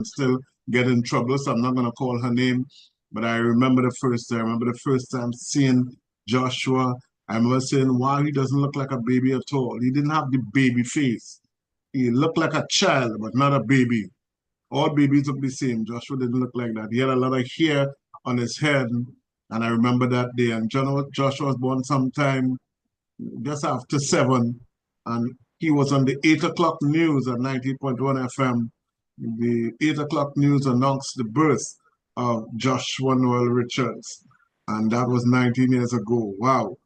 still get in trouble, so I'm not going to call her name. But I remember the first time. I remember the first time seeing Joshua. I remember saying, wow, he doesn't look like a baby at all. He didn't have the baby face. He looked like a child, but not a baby. All babies look the same. Joshua didn't look like that. He had a lot of hair on his head. And I remember that day. And Joshua was born sometime just after 7. And he was on the 8 o'clock news at 90.1 FM. The 8 o'clock news announced the birth of Joshua Noel Richards. And that was 19 years ago. Wow.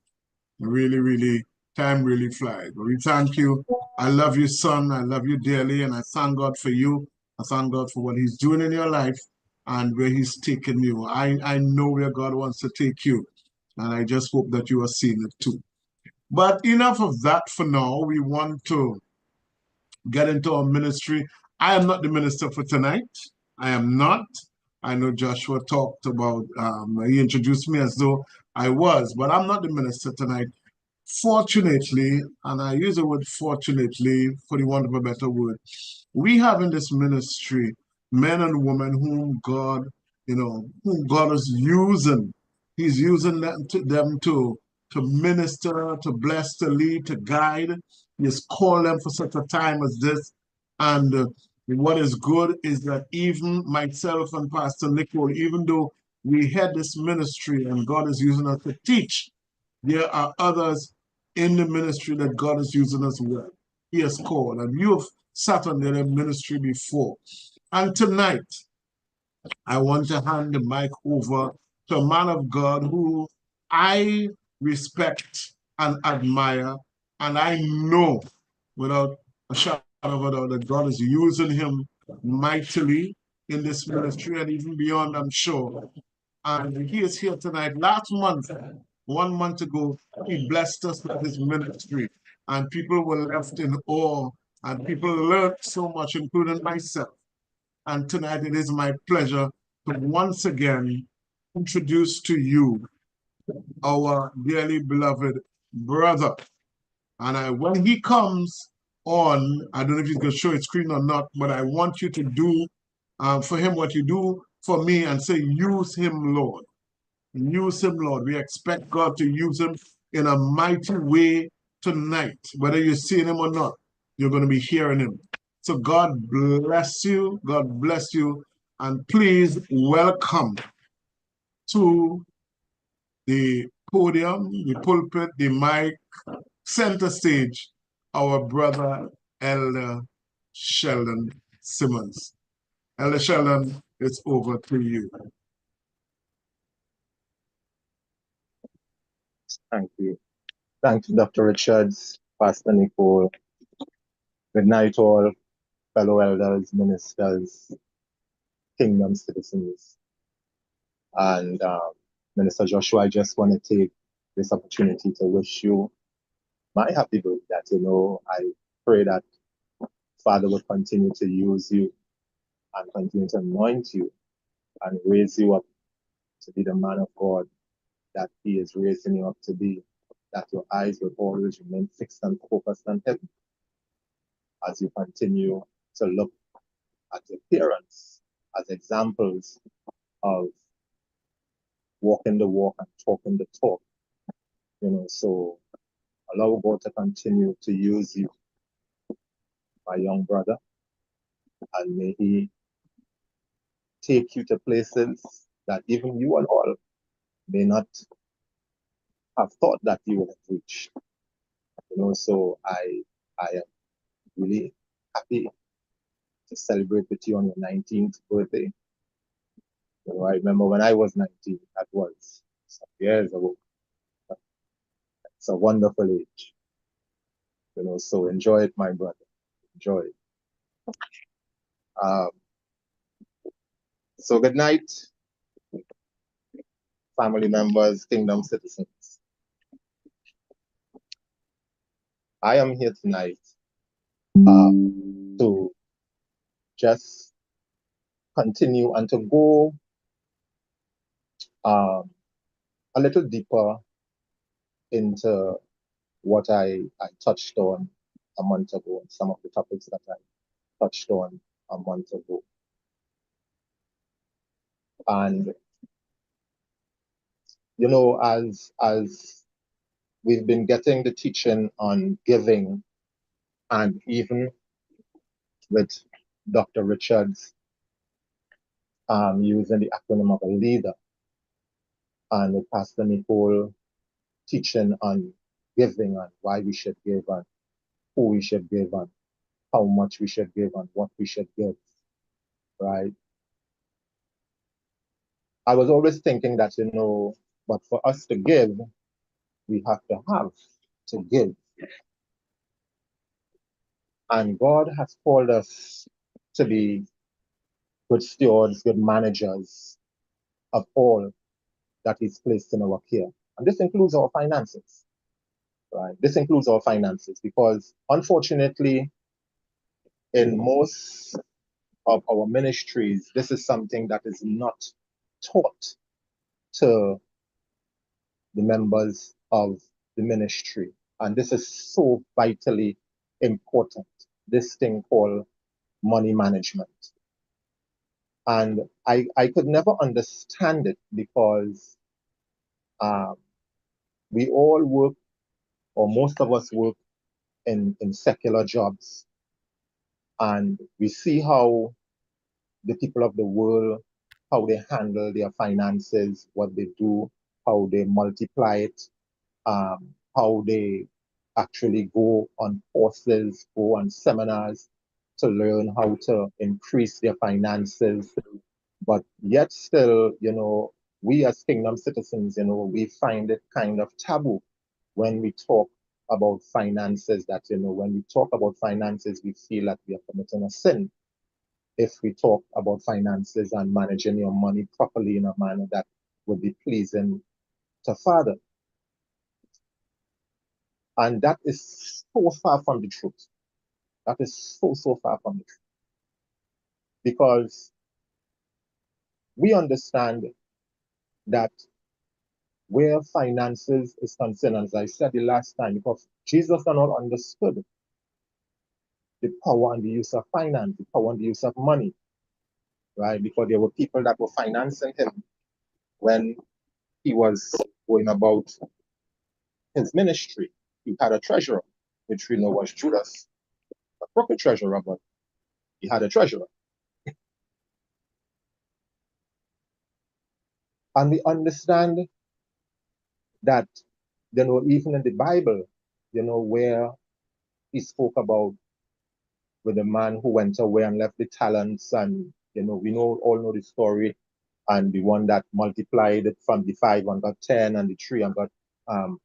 Really, really, time really flies. But we thank you. I love you, son. I love you dearly. And I thank God for you. I thank God for what he's doing in your life and where he's taking you. I know where God wants to take you. And I just hope that you are seeing it too. But enough of that for now. We want to get into our ministry. I am not the minister for tonight. I am not. I know Joshua talked about, he introduced me as though I was, but I'm not the minister tonight. Fortunately, and I use the word fortunately for the want of a better word, we have in this ministry men and women whom God is using. He's using them to minister, to bless, to lead, to guide. He has called them for such a time as this. And what is good is that even myself and Pastor Nicole, even though we had this ministry and God is using us to teach, there are others in the ministry that God is using as well. He has called, and you have sat under their ministry before. And tonight, I want to hand the mic over to a man of God who I respect and admire, and I know without a shadow of a doubt that God is using him mightily in this ministry and even beyond, I'm sure. And he is here tonight. Last month, 1 month ago, he blessed us with his ministry, and people were left in awe, and people learned so much, including myself. And tonight it is my pleasure to once again introduce to you our dearly beloved brother. And when he comes on, I don't know if he's going to show his screen or not, but I want you to do for him what you do for me and say, use him, Lord. Use him, Lord. We expect God to use him in a mighty way tonight. Whether you're seeing him or not, you're going to be hearing him. So God bless you. God bless you. And please welcome to the podium, the pulpit, the mic, center stage, our brother, Elder Sheldon Simmons. Elder Sheldon, it's over to you. Thank you. Thank you, Dr. Richards, Pastor Nicole. Good night, all fellow elders, ministers, kingdom citizens. And Minister Joshua, I just want to take this opportunity to wish you my happy birthday. That, I pray that Father will continue to use you and continue to anoint you and raise you up to be the man of God that he is raising you up to be, that your eyes will always remain fixed and focused on heaven as you continue to look at your parents as examples of walking the walk and talking the talk. So allow God to continue to use you, my young brother, and may he take you to places that even you and all may not have thought that you would have reached. So I am really happy to celebrate with you on your 19th birthday. I remember when I was 19, that was some years ago. It's a wonderful age. So enjoy it, my brother. Enjoy it. So good night, family members, kingdom citizens. I am here tonight to just continue and to go a little deeper into what I touched on a month ago and some of the topics that I touched on a month ago. And as we've been getting the teaching on giving, and even with Dr. Richards using the acronym of a leader, and with Pastor Nicole teaching on giving and why we should give and who we should give and how much we should give and what we should give, right? I was always thinking that, but for us to give, we have to give. And God has called us to be good stewards, good managers of all that He's placed in our care. And this includes our finances, right? This includes our finances because unfortunately, in most of our ministries, this is something that is not taught to the members of the ministry. And this is so vitally important, this thing called money management. And I could never understand it because we all work, or most of us work in secular jobs. And we see how the people of the world, how they handle their finances, what they do, how they multiply it, how they actually go on courses, go on seminars to learn how to increase their finances. But yet still, we as kingdom citizens, we find it kind of taboo when we talk about finances, that, when we talk about finances, we feel that we are committing a sin if we talk about finances and managing your money properly in a manner that would be pleasing to Father. And that is so far from the truth. That is so far from the truth. Because we understand that where finances is concerned, as I said the last time, because Jesus and all understood the power and the use of finance, the power and the use of money, right? Because there were people that were financing him when he was going about his ministry. He had a treasurer, which we know was Judas, a crooked treasurer, but he had a treasurer. And we understand that, even in the Bible, where he spoke about with the man who went away and left the talents, and we all know the story, and the one that multiplied it from the 5 and got 10, and the 3 and got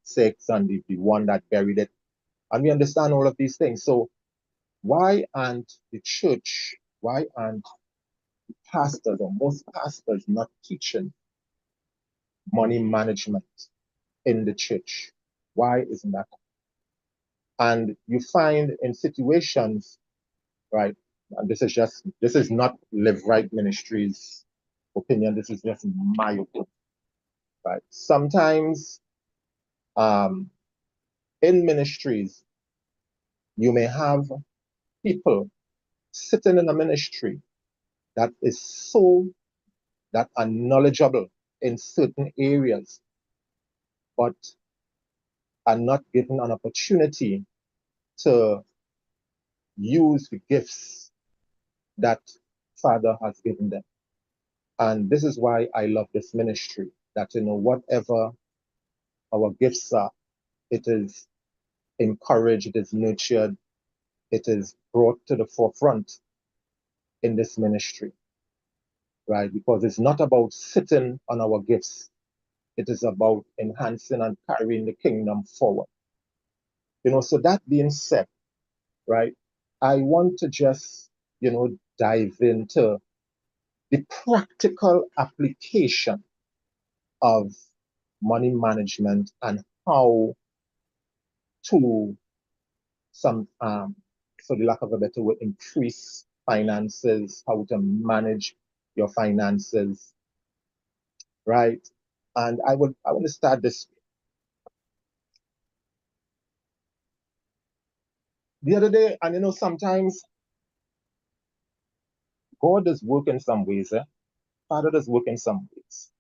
6, and the one that buried it. And we understand all of these things. So why aren't the church, why aren't pastors, or most pastors, not teaching money management in the church? Why isn't that? And you find in situations, right, and this is not Live Right Ministries opinion, this is just my opinion, right? Sometimes in ministries, you may have people sitting in a ministry that are knowledgeable in certain areas, but are not given an opportunity to use the gifts that Father has given them. And this is why I love this ministry, that, whatever our gifts are, it is encouraged, it is nurtured, it is brought to the forefront in this ministry, right? Because it's not about sitting on our gifts. It is about enhancing and carrying the kingdom forward. So that being said, right, I want to just, dive into the practical application of money management and how to for the lack of a better word, increase finances, how to manage your finances, right? And I want to start this. The other day, and sometimes God is working some ways, Father does work in some ways.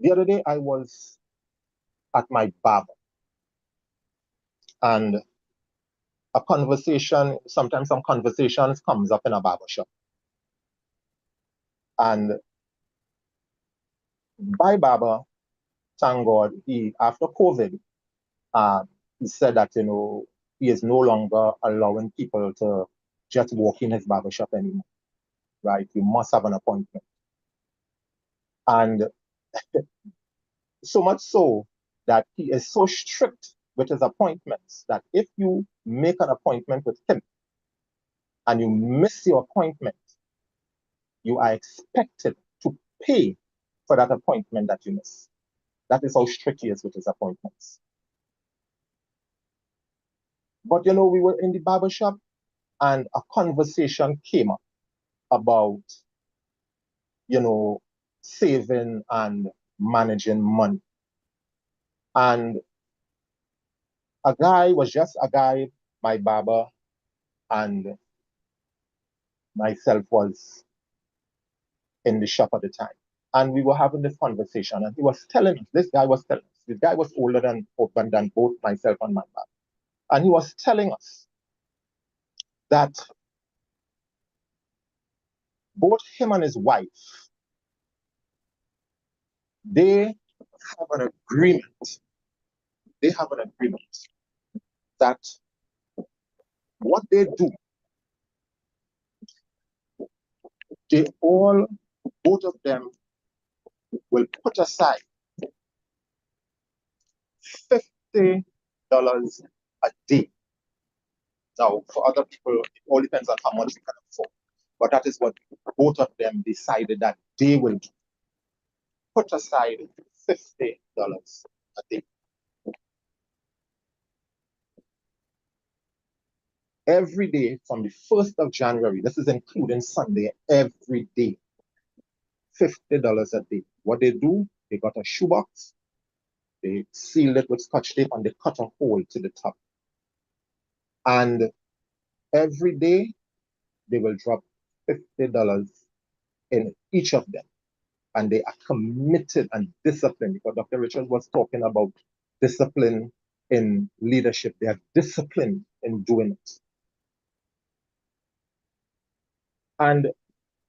The other day I was at my barber, and a conversation, sometimes some conversations comes up in a barber shop. And my barber, thank God, after COVID, he said that, he is no longer allowing people to just walk in his barber shop anymore, right? You must have an appointment. And so much so that he is so strict with his appointments that if you make an appointment with him and you miss your appointment, you are expected to pay for that appointment that you miss. That is how strict he is with his appointments. But we were in the barber shop and a conversation came up about, saving and managing money. And a guy was just a guy, my barber and myself was in the shop at the time. And we were having this conversation, and he was telling us, this guy was older than both myself and my barber. And he was telling us that both him and his wife, they have an agreement. They have an agreement that what they do, both of them will put aside $50 a day. Now, for other people, it all depends on how much you can afford. But that is what both of them decided that they will do. Put aside $50 a day. Every day from the 1st of January, this is including Sunday, every day, $50 a day. What they do, they got a shoebox, they seal it with Scotch tape, and they cut a hole to the top. And every day, they will drop $50 in each of them. And they are committed and disciplined, because Dr. Richards was talking about discipline in leadership. They are disciplined in doing it. And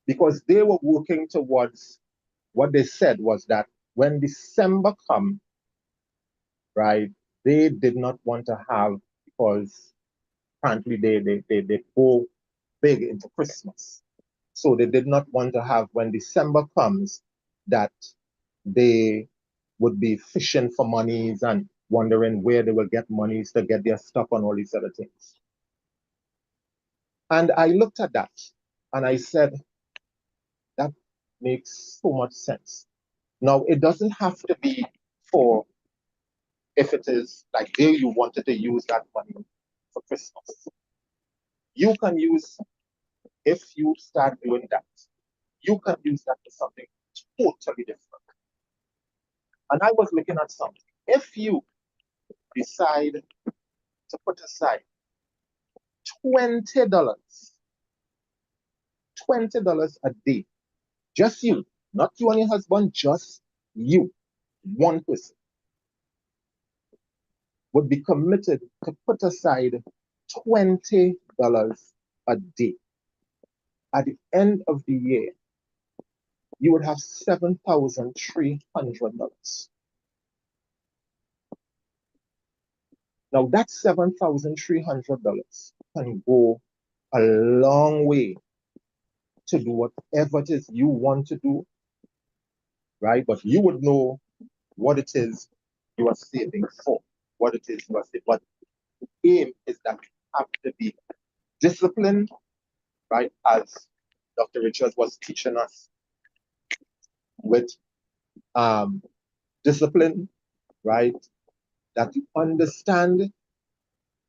because they were working towards what they said was that when December come, right, they did not want to have, because apparently they go big into Christmas. So they did not want to have, when December comes, that they would be fishing for monies and wondering where they will get monies to get their stuff and all these other things. And I looked at that and I said, that makes so much sense. Now, it doesn't have to be for, if it is like there you wanted to use that money for Christmas. You can use, if you start doing that, you can use that for something totally different. And I was looking at something. If you decide to put aside $20 a day, just you, not you and your husband, just you, one person, would be committed to put aside $20 a day. At the end of the year, you would have $7,300. Now that $7,300 can go a long way to do whatever it is you want to do, right? But you would know what it is you are saving for, what it is you are saving. But the aim is that you have to be disciplined, right? As Dr. Richards was teaching us with discipline, right? That you understand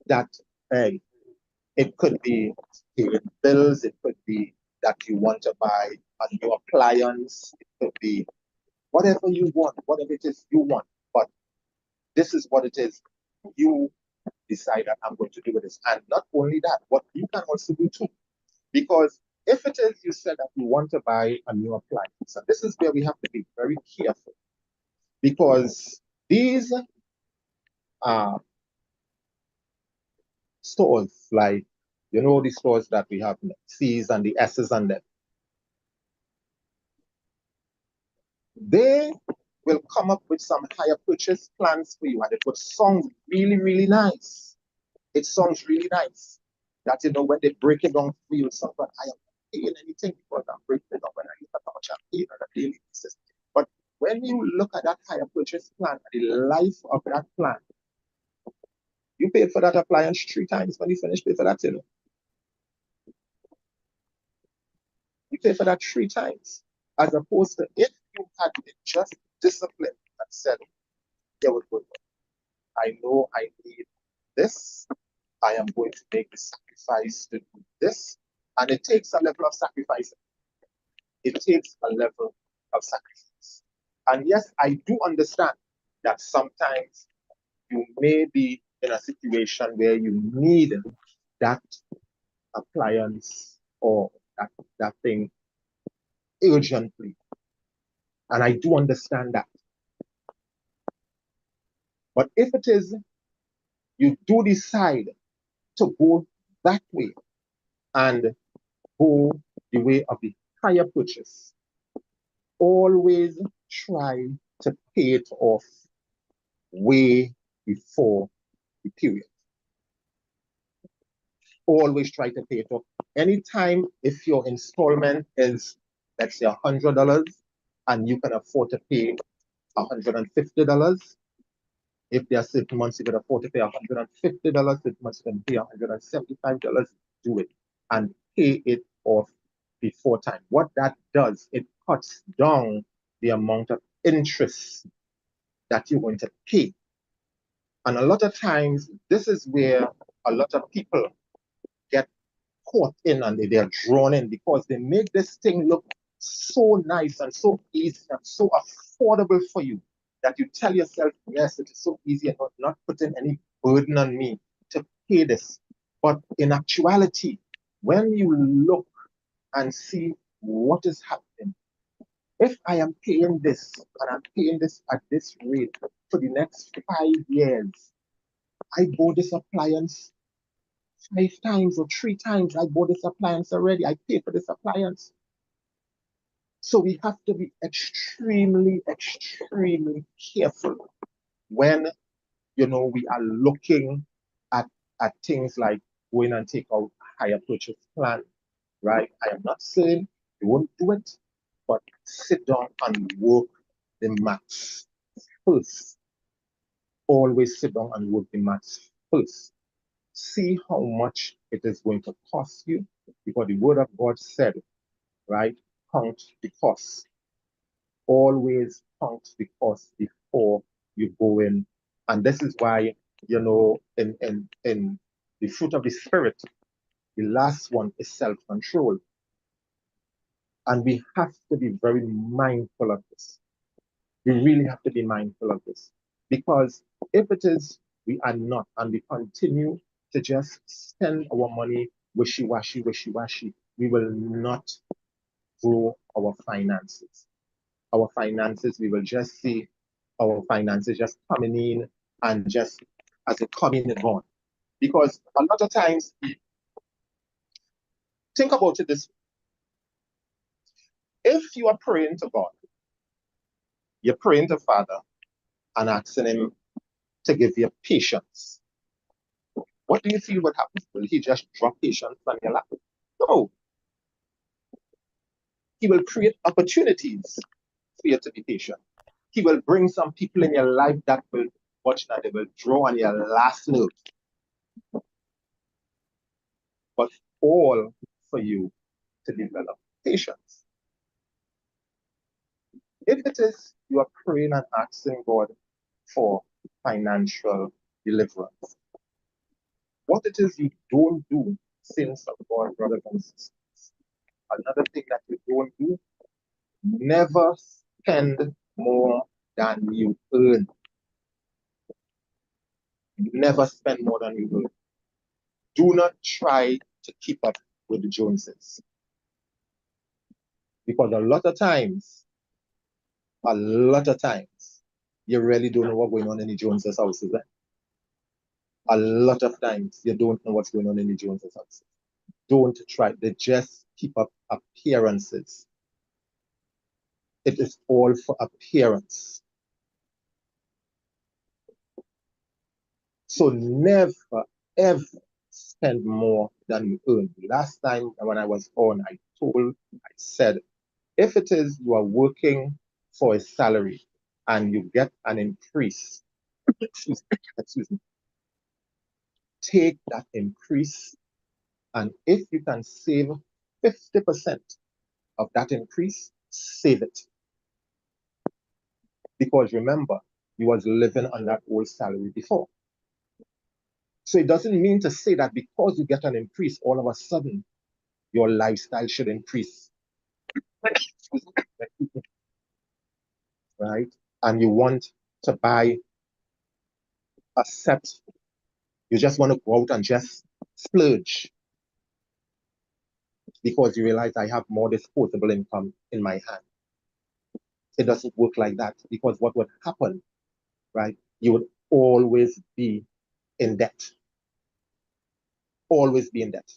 that, hey, it could be paying bills, it could be that you want to buy a new appliance, it could be whatever you want, whatever it is you want. But this is what it is you decide that I'm going to do with this. And not only that, what you can also do too. Because If it is you said that you want to buy a new appliance, and this is where we have to be very careful, because these stores, like, you know, the stores that we have, C's and the S's and them, they will come up with some higher purchase plans for you, and it would sound really, really nice. It sounds really nice that, you know, when they break it down for you, it's not that I am paying anything because I'm breaking it down when I use how much I'm paying on a daily basis. But when you look at that higher purchase plan, the life of that plan, you paid for that appliance 3 times when you finish pay for that, you know. You pay for that 3 times. As opposed to if you had been just disciplined and said, yeah, we're good. I know I need this. I am going to make the sacrifice to do this. And it takes a level of sacrifice. It takes a level of sacrifice. And yes, I do understand that sometimes you may be in a situation where you need that appliance or that thing urgently. And I do understand that. But if it is, you do decide to go that way and go the way of the higher purchase, always try to pay it off way before the period. Always try to pay it off. Anytime if your installment is, let's say, $100 and you can afford to pay $150, if there are certain months you can afford to pay $150, certain months you can pay $175, do it and pay it off before time. What that does, it cuts down the amount of interest that you're going to pay. And a lot of times, this is where a lot of people get caught in and they're drawn in because they make this thing look so nice and so easy and so affordable for you that you tell yourself, yes, it is so easy and not putting any burden on me to pay this. But in actuality, when you look and see what is happening, if I am paying this and I'm paying this at this rate for the next 5 years, I bought this appliance 5 times or 3 times. I bought this appliance already. I paid for this appliance. So we have to be extremely, extremely careful when, you know, we are looking at things like going and take out a higher purchase plan, right? I am not saying you won't do it, but sit down and work the maths first. Always sit down and work the maths first. See how much it is going to cost you, because the word of God said, right? Count the cost. Always count the cost before you go in. And this is why, you know, in the fruit of the Spirit, the last one is self-control. And we have to be very mindful of this. We really have to be mindful of this. Because if it is, we are not, and we continue to just spend our money wishy-washy, wishy-washy, we will not grow our finances. Our finances, we will just see our finances just coming in and just as it come in and gone. Because a lot of times, think about it this way. If you are praying to God, you're praying to Father and asking Him to give you patience, what do you feel would happen? Will He just drop patience on your lap? No. He will create opportunities for you to be patient. He will bring some people in your life that will watch that they will draw on your last nerve. But all for you to develop patience. If it is you are praying and asking God for financial deliverance, what it is you don't do, saints of God, brothers and sisters, another thing that you don't do, never spend more than you earn. Never spend more than you earn. Do not try to keep up with the Joneses. Because a lot of times, you really don't know what's going on in the Joneses' houses. A lot of times, you don't know what's going on in the Joneses' houses. Don't try. They just keep up appearances. It is all for appearance. So never, ever spend more than you earn. Last time when I was on, I said, if it is you are working for a salary and you get an increase, excuse me, take that increase, and if you can save 50% of that increase, save it. Because remember, you was living on that old salary before. So it doesn't mean to say that because you get an increase, all of a sudden, your lifestyle should increase. Right? And you want to buy a set, you just want to go out and just splurge because you realize I have more disposable income in my hand. It doesn't work like that, because what would happen, right? You would always be in debt. Always be in debt.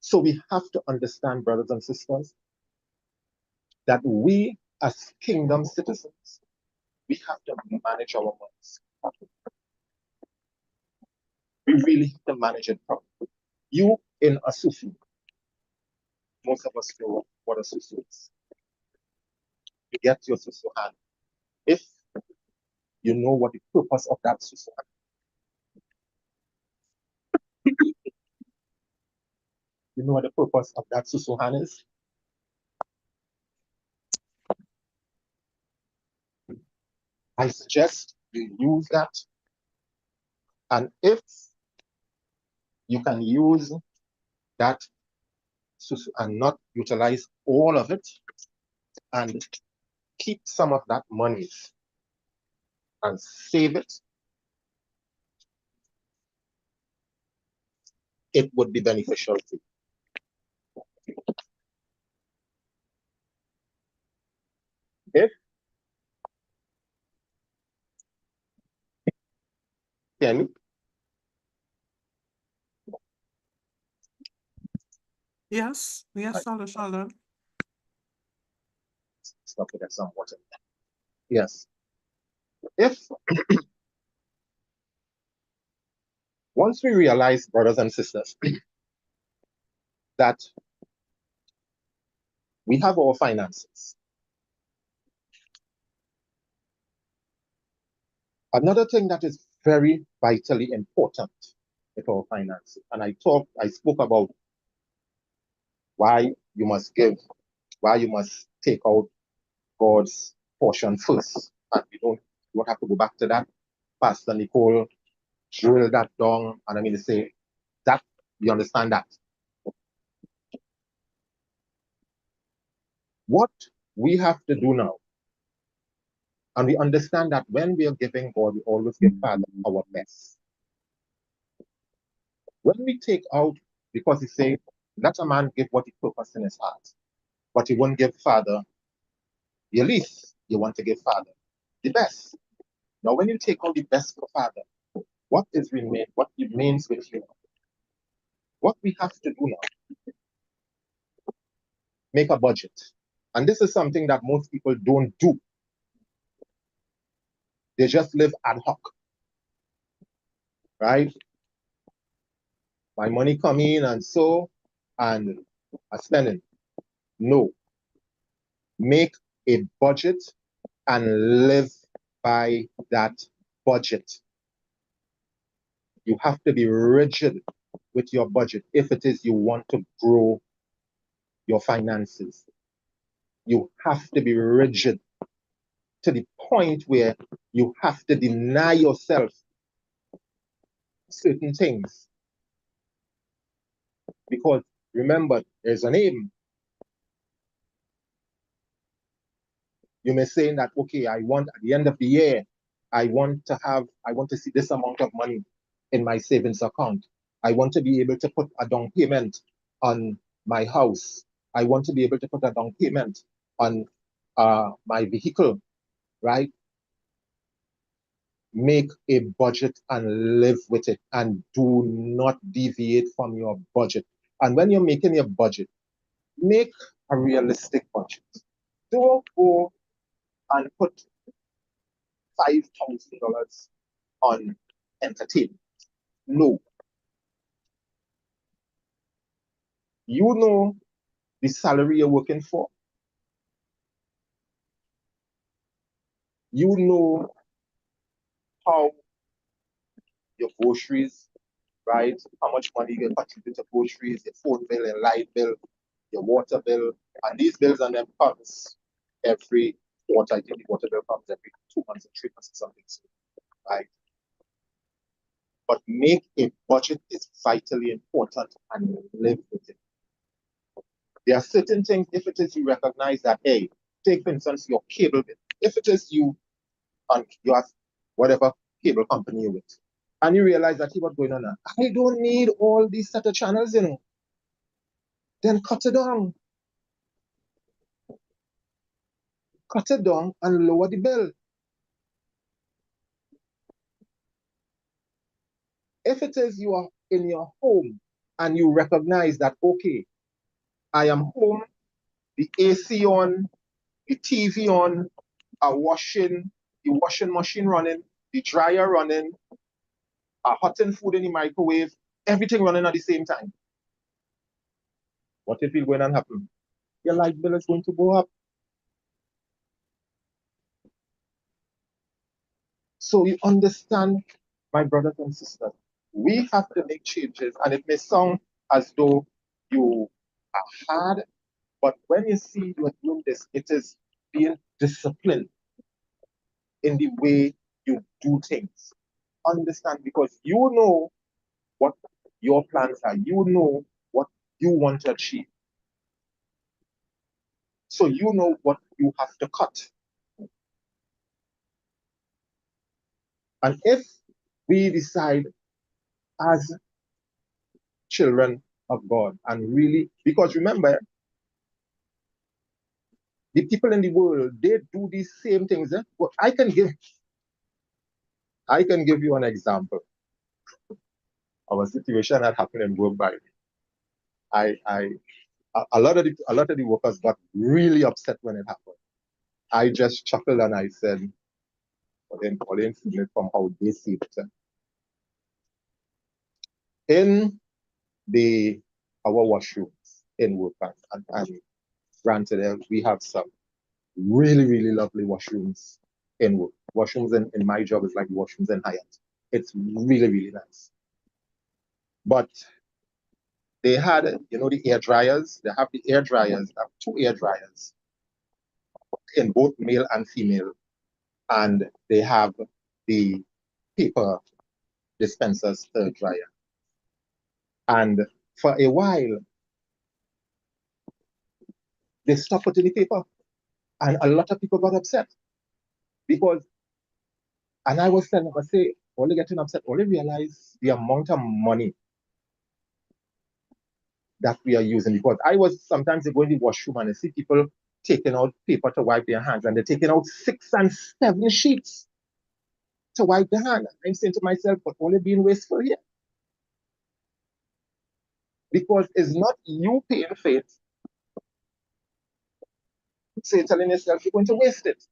So we have to understand, brothers and sisters, that we as kingdom citizens, we have to manage our money. We really have to manage it properly. You in a susu, most of us know what a susu is. You get your susu hand. If you know what the purpose of that susu hand, you know what the purpose of that susu hand is? I suggest you use that, and if you can use that susu and not utilize all of it, and keep some of that money and save it, it would be beneficial to you. If, hear me? Yes, Sheldon. Stop to get some water. Yes. If once we realize, brothers and sisters, that we have our finances, another thing that is very vitally important with our finances, and I spoke about why you must give, why you must take out God's portion first. And you don't have to go back to that. Pastor Nicole drilled that down, and I mean to say that you understand that. What we have to do now, and we understand that when we are giving God, we always give Father our best. When we take out, because he said, let a man give what he purpose in his heart, but he won't give Father the least. You want to give Father the best. Now, when you take out the best for Father, what remains with you? What we have to do now, make a budget. And this is something that most people don't do. They just live ad hoc, right? My money come in and I spend it. No. Make a budget and live by that budget. You have to be rigid with your budget if it is you want to grow your finances. You have to be rigid to the point where you have to deny yourself certain things. Because remember, there's an aim. You may say that, okay, I want at the end of the year, I want to see this amount of money in my savings account. I want to be able to put a down payment on my house. I want to be able to put a down payment on my vehicle, right? Make a budget and live with it, and do not deviate from your budget. And when you're making your budget, make a realistic budget. Don't go and put $5,000 on entertainment. No. You know the salary you're working for. You know how your groceries, right? How much money you contribute to groceries, your phone bill, your light bill, your water bill, and these bills and them comes every quarter. I think the water bill comes every 2 months or 3 months or something, right? But make a budget is vitally important and live with it. There are certain things, if it is you recognize that, hey, take for instance your cable bill. If it is you have whatever cable company you're with, and you realize that what's going on now, I don't need all these set of channels, then cut it down. Cut it down and lower the bill. If it is you are in your home and you recognize that, okay, I am home, the AC on, the TV on, the washing machine running, the dryer running, hot and food in the microwave, everything running at the same time. What if it's going to happen? Your light bill is going to go up. So you understand, my brothers and sisters, we have to make changes, and it may sound as though you are hard, but when you see you're doing this, it is being disciplined in the way you do things. Understand, because you know what your plans are, you know what you want to achieve. So you know what you have to cut. And if we decide as children of God and really, because remember, the people in the world, they do these same things. Well, I can give you an example of a situation that happened in work by me. A lot of the workers got really upset when it happened. I just chuckled and I said, well, then Colin seen it from how they see it. In our washrooms in workers, and granted, we have some really, really lovely washrooms in work. Washrooms in my job is like washrooms in Hyatt. It's really, really nice. But they had, the air dryers. They have the air dryers. They have 2 air dryers in both male and female. And they have the paper dispensers dryer. And for a while, they stopped putting the paper. And a lot of people got upset. Because, and I was telling them, I say, only getting upset, only realize the amount of money that we are using. Because I was sometimes going to the washroom and I see people taking out paper to wipe their hands, and they're taking out 6 and 7 sheets to wipe their hand. I'm saying to myself, but only being wasteful here. Because it's not you paying for it. So you're telling yourself you're going to waste it.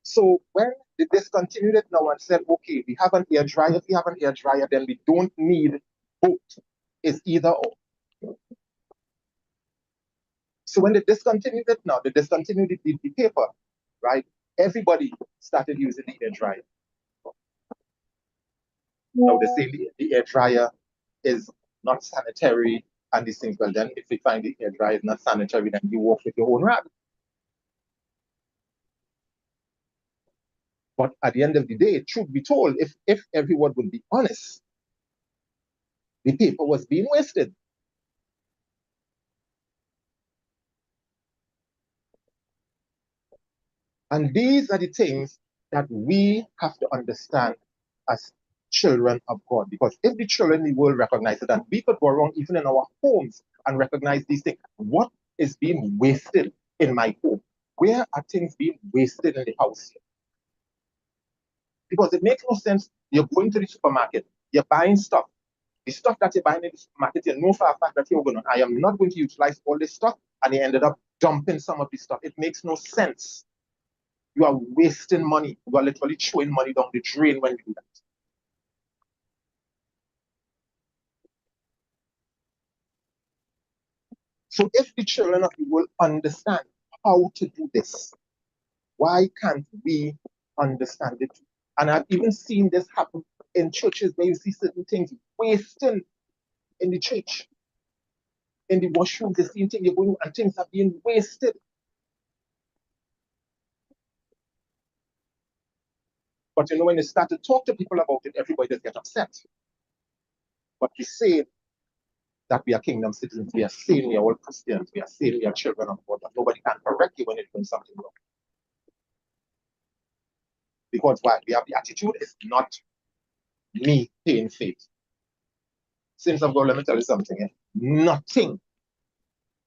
So when they discontinued it now and said, okay, we have an air dryer. If we have an air dryer, then we don't need both. It's either or. So when they discontinued it now, they discontinued the paper, right? Everybody started using the air dryer. Now they say the air dryer is not sanitary and these things. Well, then if we find the air dryer is not sanitary, then you walk with your own rag. But at the end of the day, truth be told, if everyone would be honest, the paper was being wasted. And these are the things that we have to understand as children of God. Because if the children in the world recognize it, and we could go around even in our homes and recognize these things, what is being wasted in my home? Where are things being wasted in the house here? Because it makes no sense. You're going to the supermarket, you're buying stuff. The stuff that you're buying in the supermarket, you know for a fact that you're going to, I am not going to utilize all this stuff, and you ended up dumping some of this stuff. It makes no sense. You are wasting money. You are literally throwing money down the drain when you do that. So if the children of the world understand how to do this, why can't we understand it? And I've even seen this happen in churches where you see certain things wasting in the church. In the washroom, the same thing you're going and things are being wasted. But you know, when you start to talk to people about it, everybody just gets upset. But we say that we are kingdom citizens, we are saying we are all Christians, we are saying we are children of God, but nobody can correct you when you're doing something wrong. Because why? We have the attitude, it's not me paying faith. Saints of God, let me tell you something. Nothing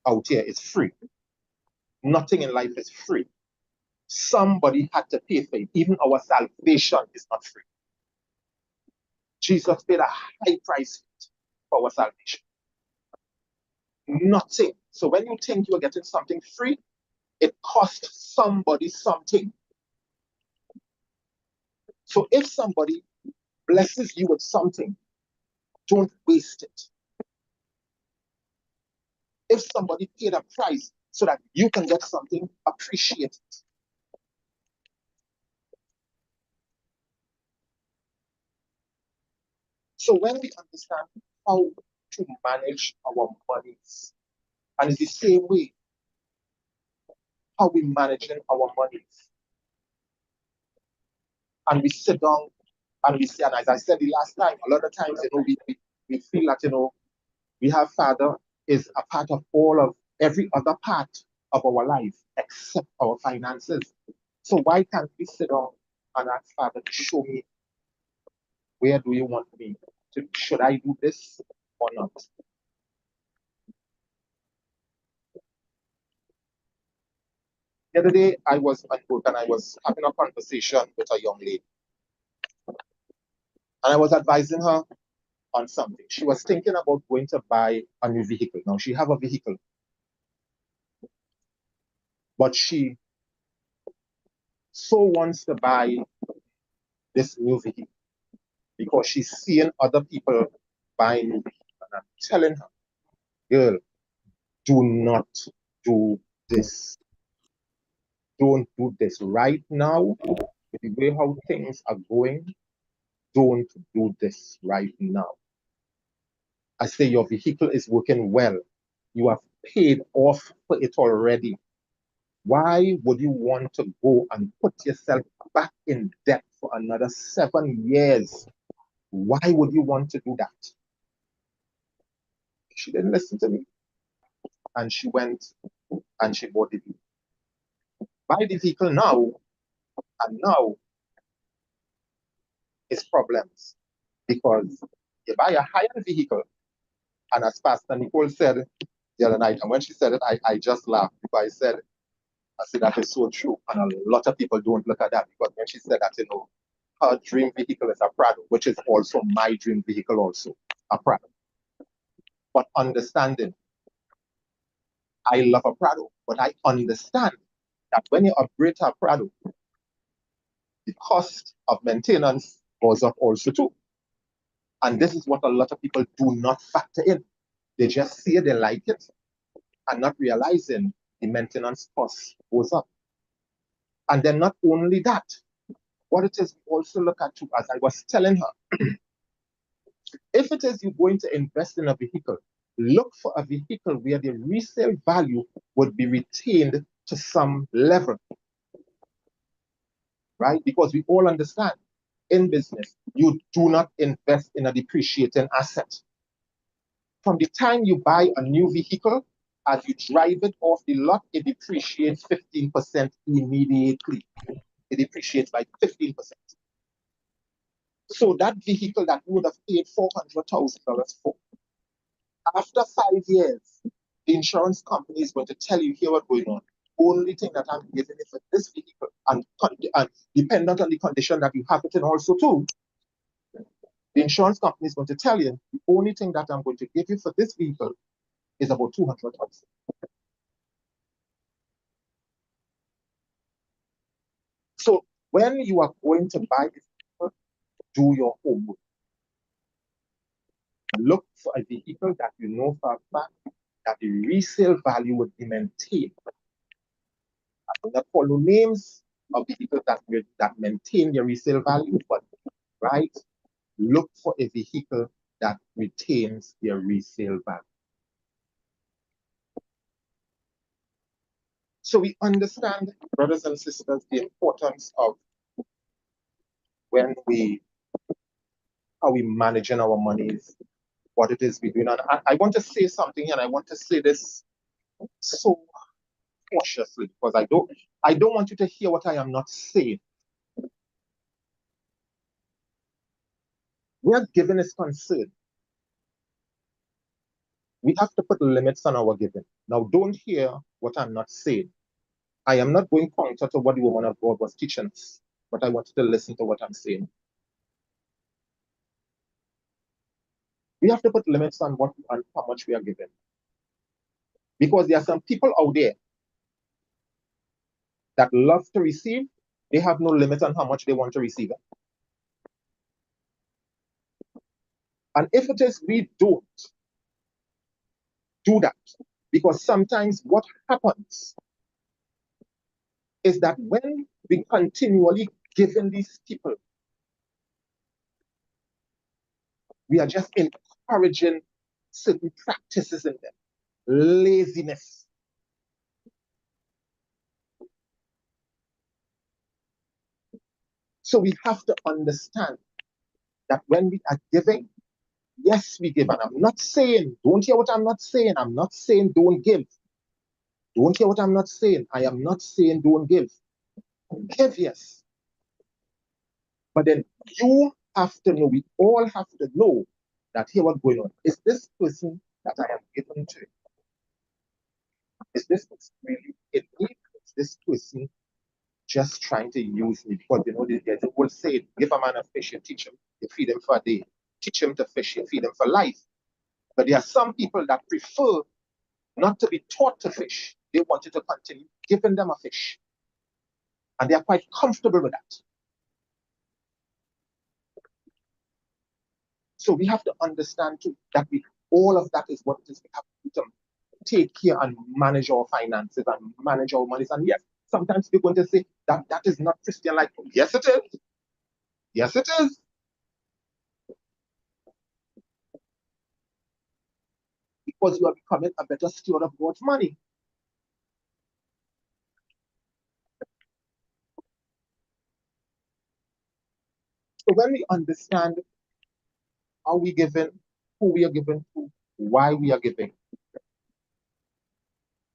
out here is free. Nothing in life is free. Somebody had to pay for it. Even our salvation is not free. Jesus paid a high price for our salvation. Nothing. So when you think you are getting something free, it costs somebody something. So if somebody blesses you with something, don't waste it. If somebody paid a price so that you can get something, appreciate it. So when we understand how to manage our monies, and it's the same way how we managing our monies, and we sit down and we say, and as I said the last time, a lot of times, you know, we feel that, you know, we have Father is a part of every other part of our life except our finances. So why can't we sit down and ask Father to show me, where do you want me to, should I do this or not? The other day I was at work and I was having a conversation with a young lady. And I was advising her on something. She was thinking about going to buy a new vehicle. Now she have a vehicle, but she so wants to buy this new vehicle because she's seeing other people buying new vehicles. And I'm telling her, girl, do not do this. Don't do this right now. With the way how things are going, don't do this right now. I say your vehicle is working well. You have paid off for it already. Why would you want to go and put yourself back in debt for another 7 years? Why would you want to do that? She didn't listen to me. And she went and she bought the vehicle. Buy the vehicle now, and now it's problems. Because you buy a high-end vehicle, and as Pastor Nicole said the other night, and when she said it, I just laughed because I said that is so true. And a lot of people don't look at that, because when she said that, you know, her dream vehicle is a Prado, which is also my dream vehicle also, a Prado. But understanding, I love a Prado, but I understand that when you upgrade to a Prado, the cost of maintenance goes up also too. And this is what a lot of people do not factor in. They just say they like it and not realizing the maintenance cost goes up. And then not only that, what it is, we also look at too, as I was telling her, if it is you're going to invest in a vehicle, look for a vehicle where the resale value would be retained to some level, right? Because we all understand in business, you do not invest in a depreciating asset. From the time you buy a new vehicle, as you drive it off the lot, it depreciates 15% immediately. It depreciates by 15%. So that vehicle that you would have paid $400,000 for, after 5 years, the insurance company is going to tell you, here what's going on. Only thing that I'm giving you for this vehicle, and dependent on the condition that you have it in also too, the insurance company is going to tell you, the only thing that I'm going to give you for this vehicle is about $200,000. So when you are going to buy this vehicle, do your homework. Look for a vehicle that you know for a fact that the resale value would be maintained. I will not call no names of vehicles that maintain their resale value, but right, look for a vehicle that retains their resale value. So we understand, brothers and sisters, the importance of how we managing our monies, what it is we do. And I want to say something, and I want to say this so cautiously, because I don't want you to hear what I am not saying. Where giving is concerned, we have to put limits on our giving. Now, don't hear what I'm not saying. I am not going counter to what the woman of God was teaching us, but I want you to listen to what I'm saying. We have to put limits on how much we are giving. Because there are some people out there that love to receive, they have no limit on how much they want to receive it. And if it is we don't do that, because sometimes what happens is that when we continually giving these people, we are just encouraging certain practices in them. Laziness. So we have to understand that when we are giving, yes, we give. And I'm not saying, don't hear what I'm not saying. I'm not saying don't give. Don't hear what I'm not saying. I am not saying don't give. Give, yes. But then you have to know, we all have to know that here what's going on. Is this person that I am given to, is this person really in me? Is this person just trying to use me? Because there's a whole saying, give a man a fish, you teach him, you feed him for a day. Teach him to fish, you feed him for life. But there are some people that prefer not to be taught to fish. They want you to continue giving them a fish. And they are quite comfortable with that. So we have to understand too that all of that is what it is. We have to take care and manage our finances and manage our monies. And yes, sometimes we're going to say that that is not Christian-like. Yes, it is. Yes, it is. Because you are becoming a better steward of God's money. So when we understand how we giving, who we are giving to, why we are giving,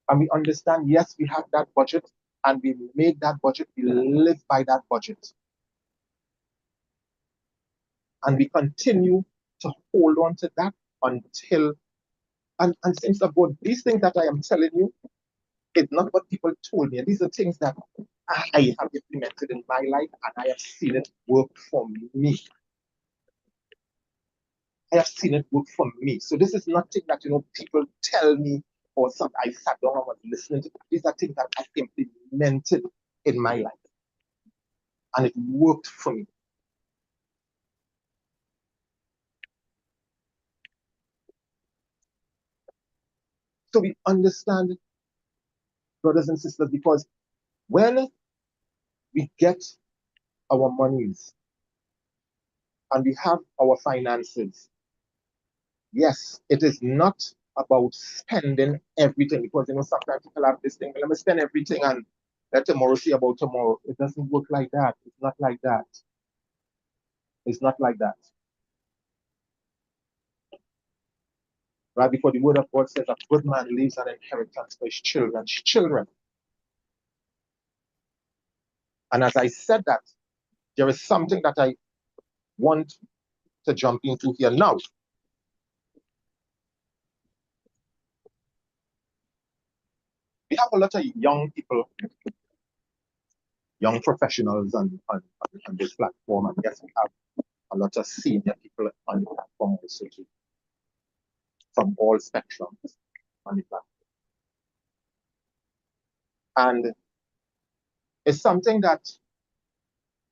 and we understand, yes, we have that budget, and we make that budget, we live by that budget. And we continue to hold on to that until, and things of God, these things that I am telling you, it's not what people told me. These are things that I have implemented in my life, and I have seen it work for me. I have seen it work for me. So this is nothing that people tell me or something I sat down and was listening to. These are things that I implemented in my life, and it worked for me. So we understand, brothers and sisters, because when we get our monies and we have our finances, yes, it is not about spending everything, because sometimes people have this thing, let me spend everything and let tomorrow see about tomorrow. It doesn't work like that. It's not like that. It's not like that. Right? Because the word of God says a good man leaves an inheritance for his children's children. And as I said that, there is something that I want to jump into here now. We have a lot of young people, young professionals on this platform, and yes, we have a lot of senior people on the platform also too, from all spectrums on the platform. And it's something that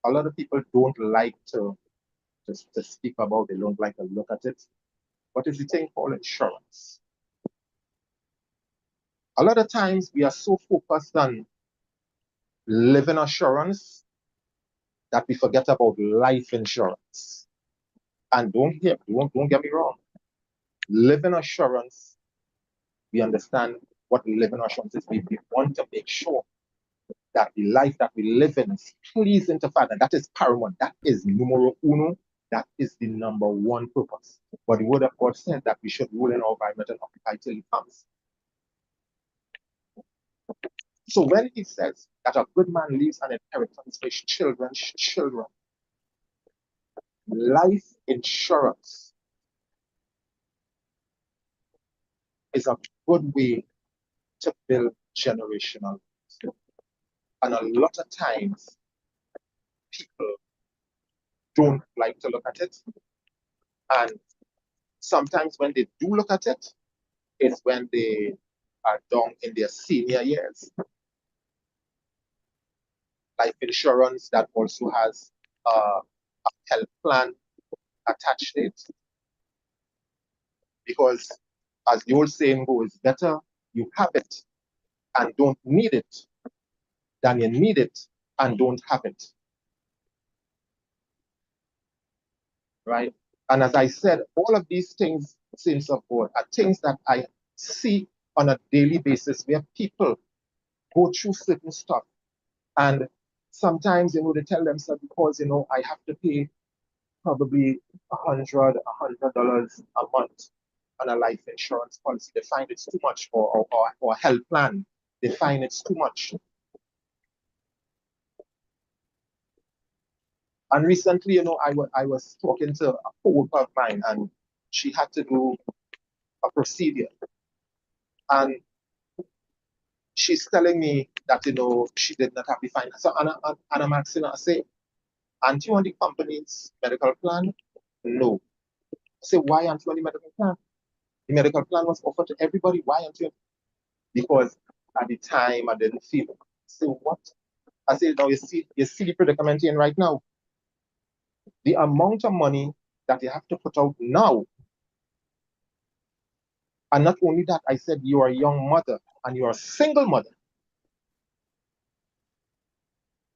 a lot of people don't like to speak about, they don't like to look at it, but it's the thing called insurance. A lot of times we are so focused on living assurance that we forget about life insurance. And don't get me wrong. Living assurance, we understand what living assurance is. We want to make sure that the life that we live in is pleasing to Father. That is paramount. That is numero uno. That is the number one purpose. But the word of God said that we should rule in our environment and occupy till he comes. So when he says that a good man leaves an inheritance for his children, life insurance is a good way to build generational wealth. And a lot of times, people don't like to look at it. And sometimes when they do look at it, it's when they are down in their senior years. Life insurance that also has a health plan attached to it. Because as the old saying goes, better you have it and don't need it than you need it and don't have it. Right? And as I said, all of these things, saints of God, are things that I see on a daily basis where people go through certain stuff. And sometimes, they tell themselves, because, I have to pay probably $100 a month on a life insurance policy. They find it's too much, or a health plan. They find it's too much. And recently, I was talking to a co-worker of mine, and she had to do a procedure. And she's telling me that, she did not have the finance. So, and I'm asking her, I say, aren't you on the company's medical plan? No. I say, why aren't you on the medical plan? The medical plan was offered to everybody. Why aren't you? Because at the time, I didn't feel it. So what? I say, now you see the predicament in right now. The amount of money that you have to put out now. And not only that, I said, you are a young mother and you're a single mother.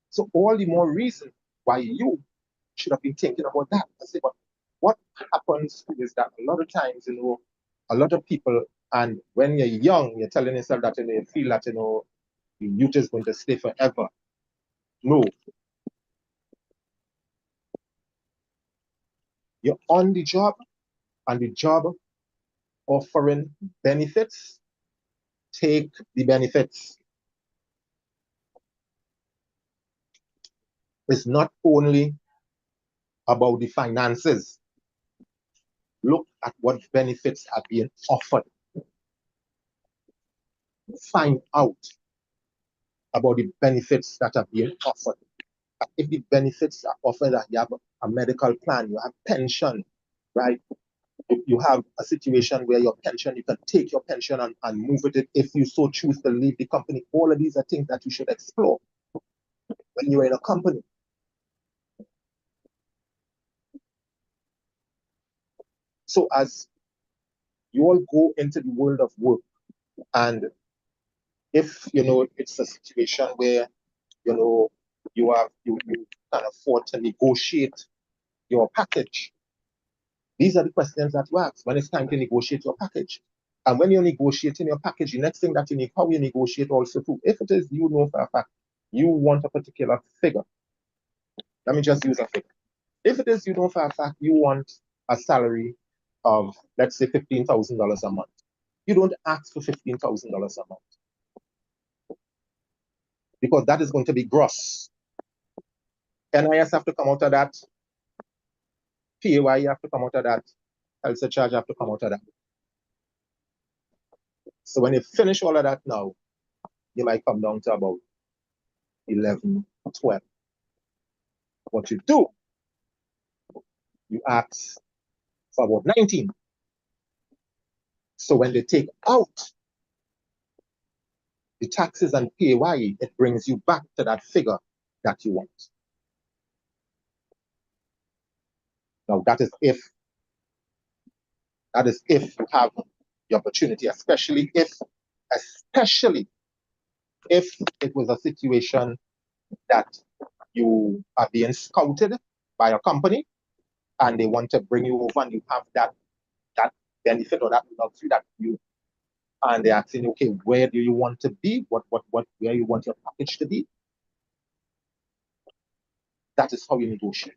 So all the more reason why you should have been thinking about that. I say, but what happens is that a lot of times, a lot of people, and when you're young, you're telling yourself that you feel that the youth is going to stay forever. No. You're on the job, and the job offering benefits, take the benefits. It's not only about the finances. Look at what benefits are being offered. Find out about the benefits that are being offered. If the benefits are offered, that you have a medical plan, you have pension, right? You have a situation where your pension, you can take your pension and move with it if you so choose to leave the company. All of these are things that you should explore when you're in a company. So as you all go into the world of work, and if it's a situation where you can afford to negotiate your package, these are the questions that you ask when it's time to negotiate your package. And when you're negotiating your package, the next thing that you need, how you negotiate also too. If it is for a fact you want a particular figure, let me just use a figure. If it is for a fact you want a salary of, let's say, $15,000 a month, you don't ask for $15,000 a month, because that is going to be gross. NIS have to come out of that. PAYE have to come out of that. Health surcharge have to come out of that. So when you finish all of that now, you might come down to about 11, 12. What you do, you ask for about 19. So when they take out the taxes and PAYE, it brings you back to that figure that you want. Now that is if you have the opportunity, especially if it was a situation that you are being scouted by a company and they want to bring you over and you have that benefit or that luxury that you, and they're asking, okay, where do you want to be? Where you want your package to be? That is how you negotiate.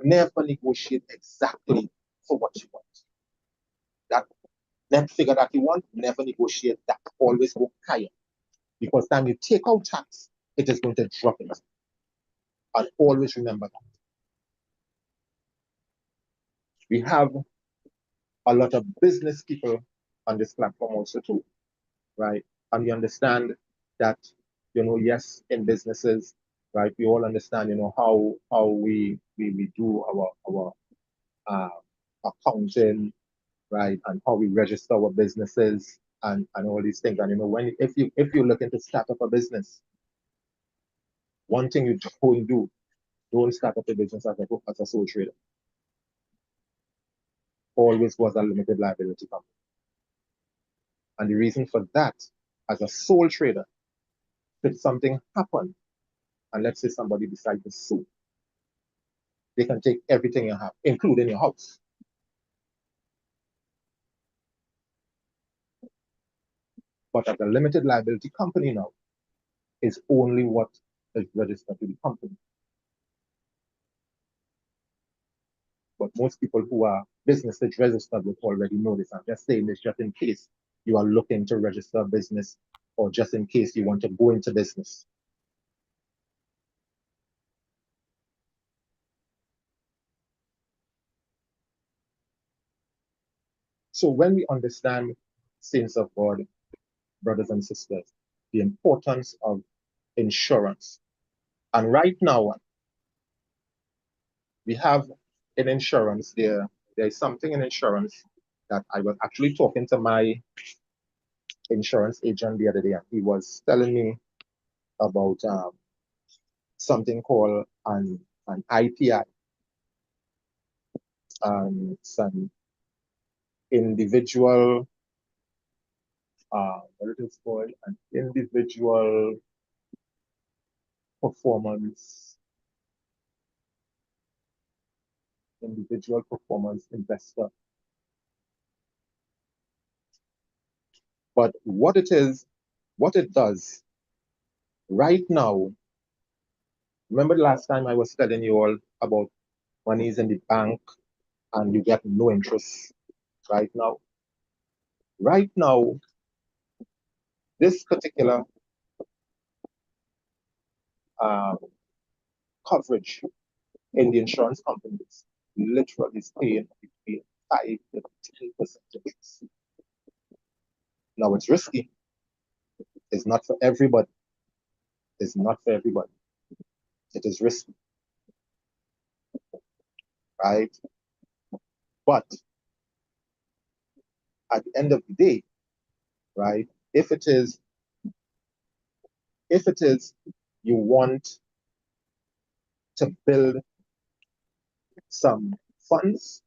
Never negotiate exactly for what you want. That net figure that you want, never negotiate that. Always go higher. Because time you take out tax, it is going to drop it. And always remember that. We have a lot of business people on this platform also too, right? And we understand that, yes, in businesses, right, we all understand, how we do our accounting, right, and how we register our businesses and all these things. And if you're looking to start up a business, one thing you don't start up a business as a sole trader. Always was a limited liability company. And the reason for that, as a sole trader, if something happened, and let's say somebody decides to sue, they can take everything you have, including your house. But as a limited liability company now, is only what is registered to the company. But most people who are businesses registered would already know this. I'm just saying this just in case you are looking to register a business or just in case you want to go into business. So when we understand, saints of God, brothers and sisters, the importance of insurance, and right now we have in insurance, there's something in insurance that I was actually talking to my insurance agent the other day, and he was telling me about something called an IPI, some individual, what it is called, an individual performance investor. But what it does right now, remember the last time I was telling you all about monies in the bank and you get no interest right now? Right now, this particular coverage in the insurance companies literally is paying between 5 to 10% interest. Now it's risky. It's not for everybody. It's not for everybody. It is risky, right? But at the end of the day, right, if it is you want to build some funds,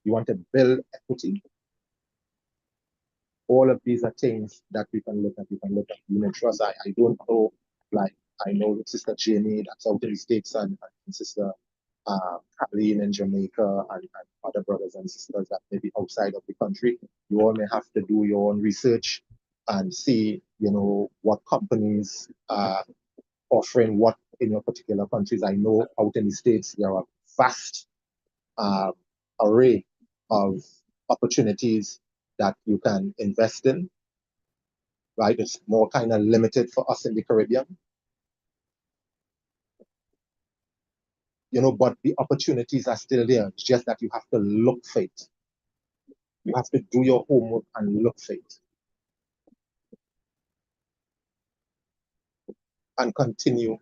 you want to build equity, all of these are things that we can look at. We can look at unit trust. I don't know, like I know Sister Jamie that's out in the States and Sister Kathleen in Jamaica and other brothers and sisters that may be outside of the country. You all may have to do your own research and see, what companies are offering what in your particular countries. I know out in the States there are vast array of opportunities that you can invest in, right? It's more kind of limited for us in the Caribbean. but the opportunities are still there. It's just that you have to look for it. You have to do your homework and look for it. And continue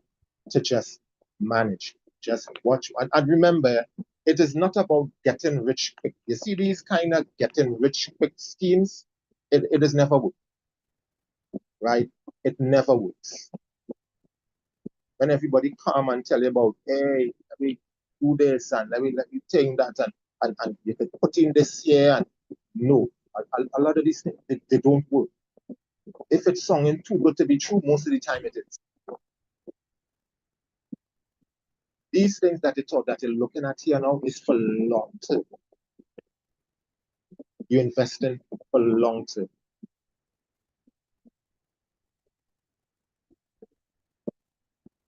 to just manage. Just watch. And remember, it is not about getting rich quick. You see these kind of getting rich quick schemes, it is never work, right? It never works. When everybody come and tell you about, hey, let me do this and let me think that and you can put in this here and no, a lot of these things they don't work. If it's sounding too good to be true, most of the time it is. These things that you're looking at here now is for long term. You're investing for long term.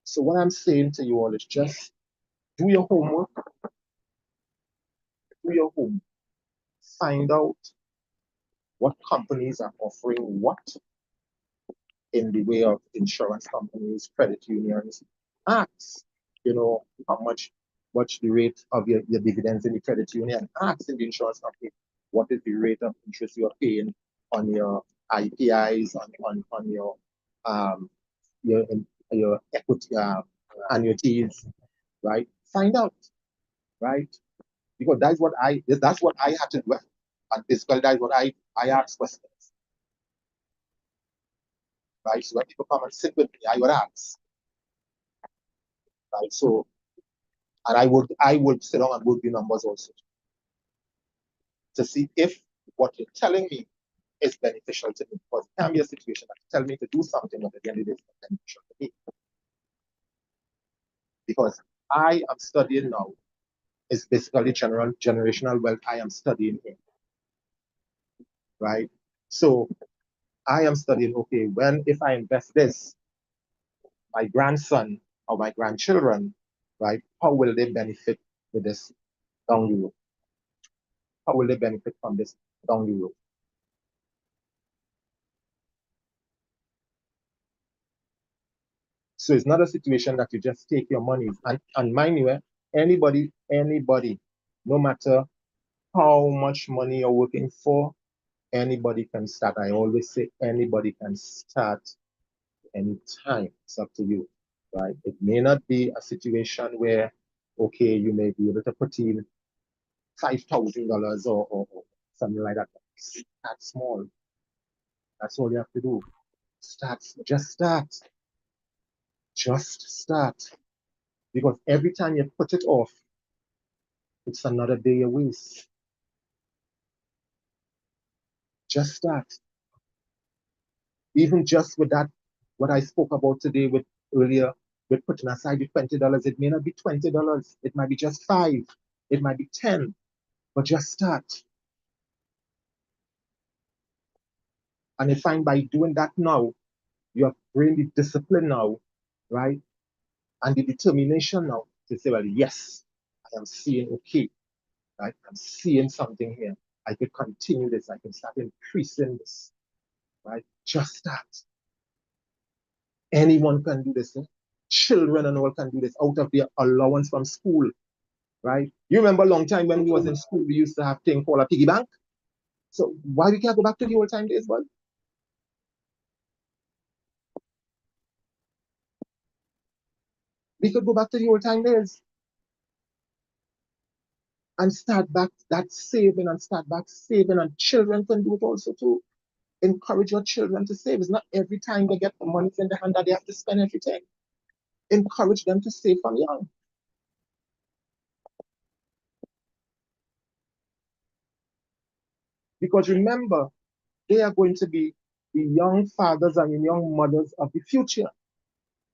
So what I'm saying to you all is just do your homework. Do your homework. Find out what companies are offering what in the way of insurance companies, credit unions. Ask, how much the rate of your dividends in the credit union. Ask in the insurance company, what is the rate of interest you are paying on your IPIs, on your equity annuities, right? Find out, right? Because that's what I had to do. And basically that's what I ask questions. Right? So when people come and sit with me, I would ask. Right? So and I would sit down and work the numbers also to see if what you're telling me is beneficial to me. Because it can be a situation that you tell me to do something, but at the end of the day, it's not beneficial to me. Because I am studying now is basically generational wealth I am studying here. Right? So I am studying, okay, if I invest this, my grandson or my grandchildren, right, how will they benefit with this down the road? How will they benefit from this down the road? So it's not a situation that you just take your money and mind you, anybody, no matter how much money you're working for, anybody can start. I always say anybody can start anytime. It's up to you, right? It may not be a situation where, okay, you may be able to put in $5,000 or something like that. Start small. That's all you have to do. Just start. Just start. Because every time you put it off, it's another day you waste. Just start. Even just with that, what I spoke about today earlier, with putting aside the $20, it may not be $20. It might be just $5. It might be 10. But just start. And you find by doing that now, you have bring the discipline now, right? And the determination now to say, well, yes, I am seeing okay, right? I'm seeing something here. I could continue this. I can start increasing this, right? Just start. Anyone can do this. Children and all can do this out of their allowance from school, right? You remember a long time when we was in school, we used to have thing called a piggy bank. So why we can't go back to the old time days, well? We could go back to the old time days and start back that saving and children can do it also too. Encourage your children to save. It's not every time they get the money in the hand that they have to spend everything. Encourage them to save from young. Because remember, they are going to be the young fathers and young mothers of the future.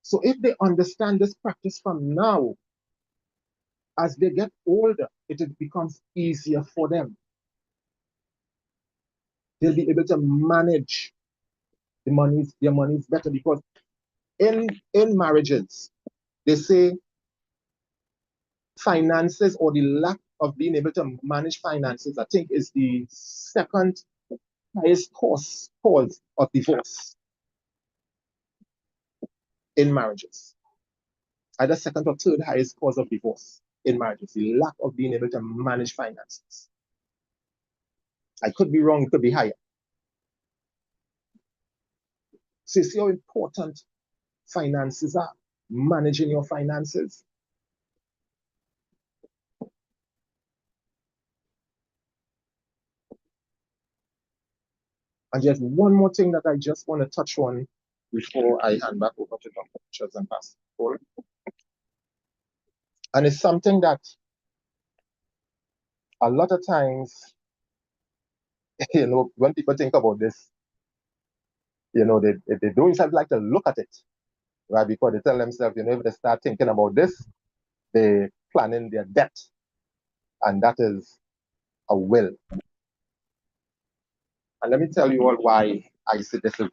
So if they understand this practice from now, as they get older, it becomes easier for them. They'll be able to manage their monies better, because in marriages, they say finances, or the lack of being able to manage finances, I think, is the second highest cause of divorce in marriages. either second or third highest cause of divorce in marriages, the lack of being able to manage finances. I could be wrong, it could be higher. So you see how important finances are, managing your finances. And there's one more thing that I just want to touch on before I hand back over to Dr. Richards and Pastor Nicole. And it's something that a lot of times, you know, when people think about this, you know, they don't even like to look at it, right? Because they tell themselves, you know, if they start thinking about this, they're planning their debt. And that is a will. And let me tell you all why I say this is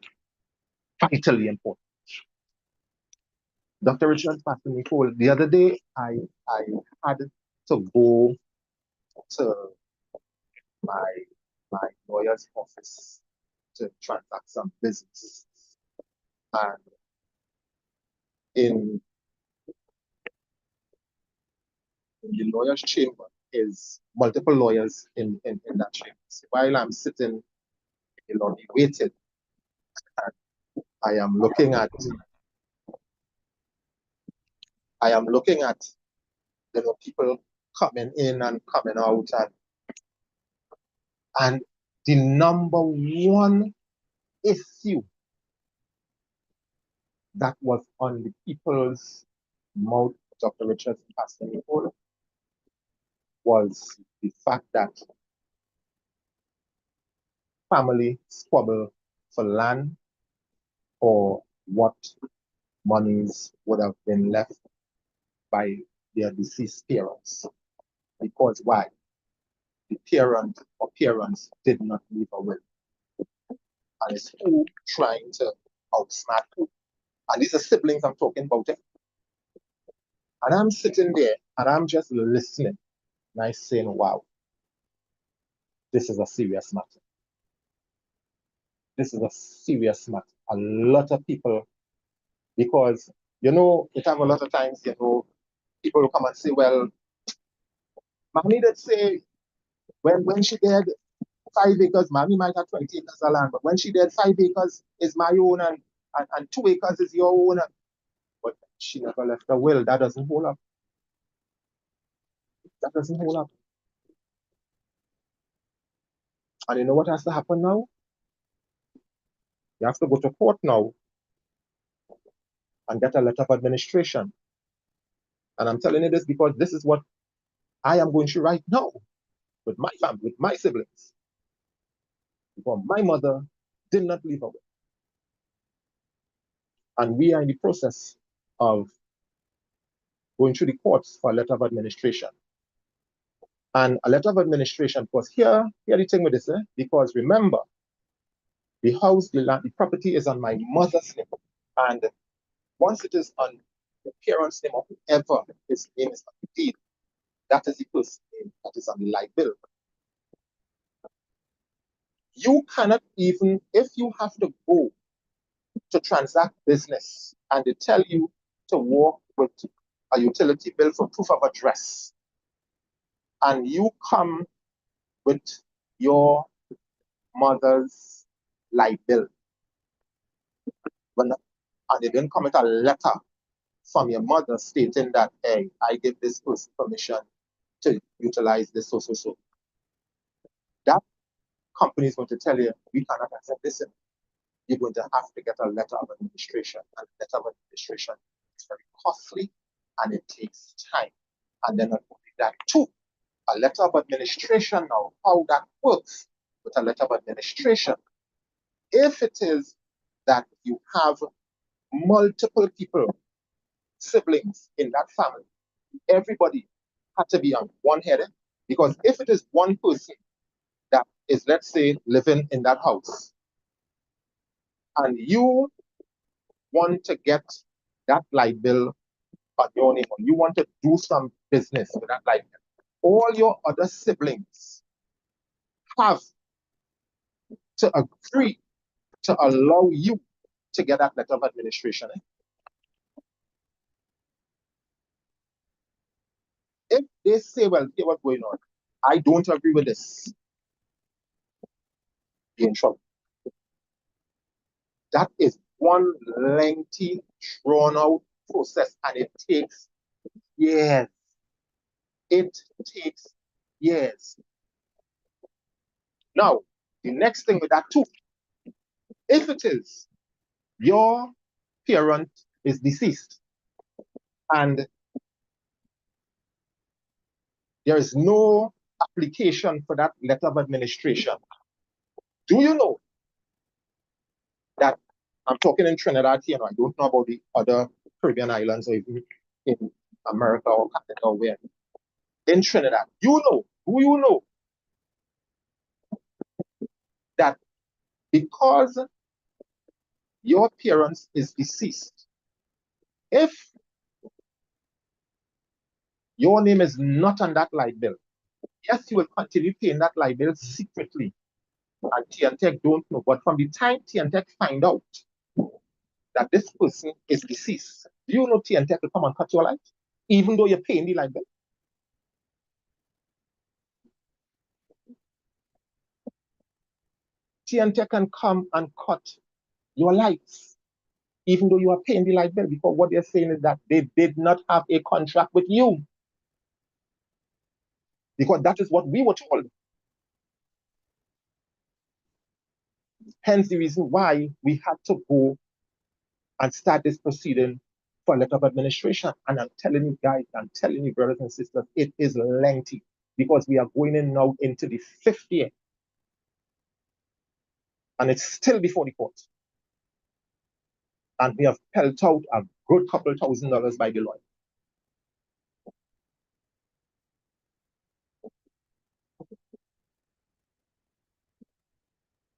vitally important. Dr. Richard, Pastor Nicole, the other day I had to go to my lawyer's office to transact some business. And in the lawyer's chamber is multiple lawyers in that chamber. So while I'm sitting in the lobby waiting, I am looking at you know, people coming in and coming out, and the number one issue that was on the people's mouth, Dr. Richards and Pastor Nicole, was the fact that family squabble for land or what monies would have been left by their deceased parents. Because why? The parent or parents did not leave a will. And it's who trying to outsmart who. And these are siblings I'm talking about. And I'm sitting there and I'm just listening. And I'm saying, wow, this is a serious matter. This is a serious matter. A lot of people, because, you know, it have a lot of times, you know, people will come and say, well, Mommy did say when she did 5 acres, Mommy might have 20 acres of land, but when she did 5 acres is my own and 2 acres is your own. But she never left a will. That doesn't hold up. That doesn't hold up. And you know what has to happen now? You have to go to court now and get a letter of administration. And I'm telling you this because this is what I am going through right now with my family, with my siblings. Because my mother did not leave a will. And we are in the process of going through the courts for a letter of administration. And a letter of administration, because here the thing with this, because remember, the house, the land, the property is on my mother's name. And once it is on the parent's name or whoever his name is on the deed, that is the person's name that is on the live bill. You cannot even, if you have to go to transact business and they tell you to walk with a utility bill for proof of address, and you come with your mother's live bill, and they didn't come with a letter from your mother stating that, hey, I give this person permission to utilize this so. That company is going to tell you, we cannot accept this. You're going to have to get a letter of administration. And a letter of administration is very costly and it takes time. And then not only that too, a letter of administration now, how that works with a letter of administration. If it is that you have multiple people, siblings in that family, everybody had to be on one head. Because if it is one person that is, let's say, living in that house, and you want to get that light bill on your name, or you want to do some business with that light bill, all your other siblings have to agree to allow you to get that letter of administration. they say, well, here what's going on. I don't agree with this. You're in trouble. That is one lengthy, drawn-out process, and it takes years. It takes years. Now, the next thing with that too, if it is your parent is deceased and there is no application for that letter of administration, do you know that I'm talking in Trinidad here, I don't know about the other Caribbean islands or even in America or Canada or where. In Trinidad, do you know that because your parents is deceased, if your name is not on that light bill, yes, you will continue paying that light bill secretly, and TNTech don't know. But from the time TNTech find out that this person is deceased, do you know TNTech will come and cut your light, even though you're paying the light bill? TNTech can come and cut your lights, even though you are paying the light bill, because what they're saying is that they did not have a contract with you. Because that is what we were told. Hence the reason why we had to go and start this proceeding for letter of administration. And I'm telling you guys, I'm telling you brothers and sisters, it is lengthy because we are going in now into the 5th year. And it's still before the court. And we have pelt out a good couple $1,000 by the lawyer.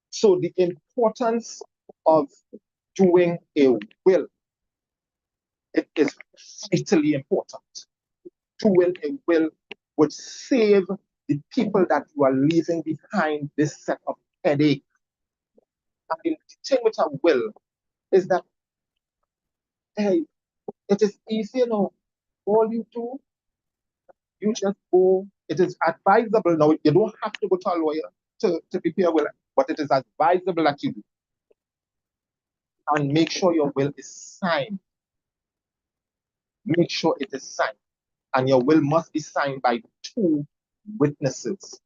So the importance of doing a will, it is vitally important. Doing a will would save the people that you are leaving behind this set of headache. And the thing with a will is that, hey, it is easy, you know, all you do, you just go, it is advisable. Now, you don't have to go to a lawyer to prepare a will, but it is advisable that you do. And make sure your will is signed. Make sure it is signed. And your will must be signed by 2 witnesses.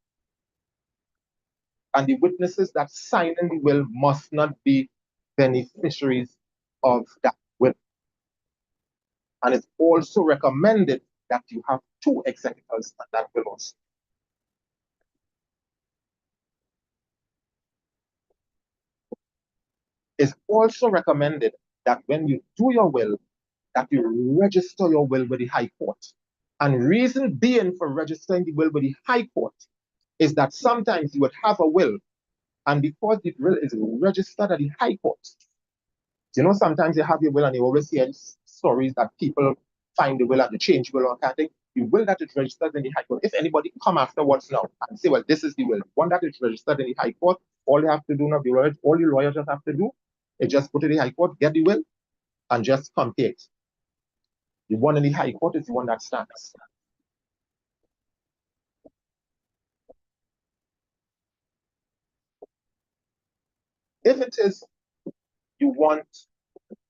And the witnesses that sign in the will must not be beneficiaries of that will. And it's also recommended that you have 2 executors on that will also. It's also recommended that when you do your will, that you register your will with the High Court. And reason being for registering the will with the High Court is that sometimes you would have a will, and because the will is registered at the High Court, you know, sometimes you have your will and you always hear stories that people find the will and they change will or kind of thing. The will that is registered in the High Court, if anybody come afterwards now and say, well, this is the will, one that is registered in the High Court, all you have to do now, all your lawyers just have to do is just go to the High Court, get the will, and just compare it. The one in the High Court is the one that stands. If it is you want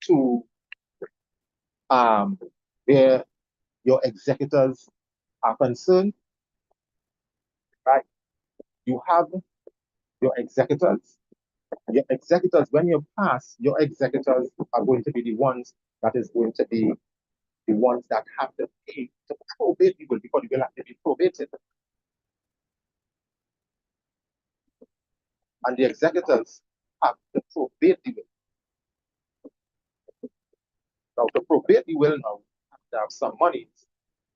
to where your executors are concerned, right? You have your executors. Your executors, when you pass, your executors are going to be the ones that is going to be the ones that have to pay to probate the will, because the will have to be probated. And the executors have to probate the will. Now, to probate the will now, you have to have some money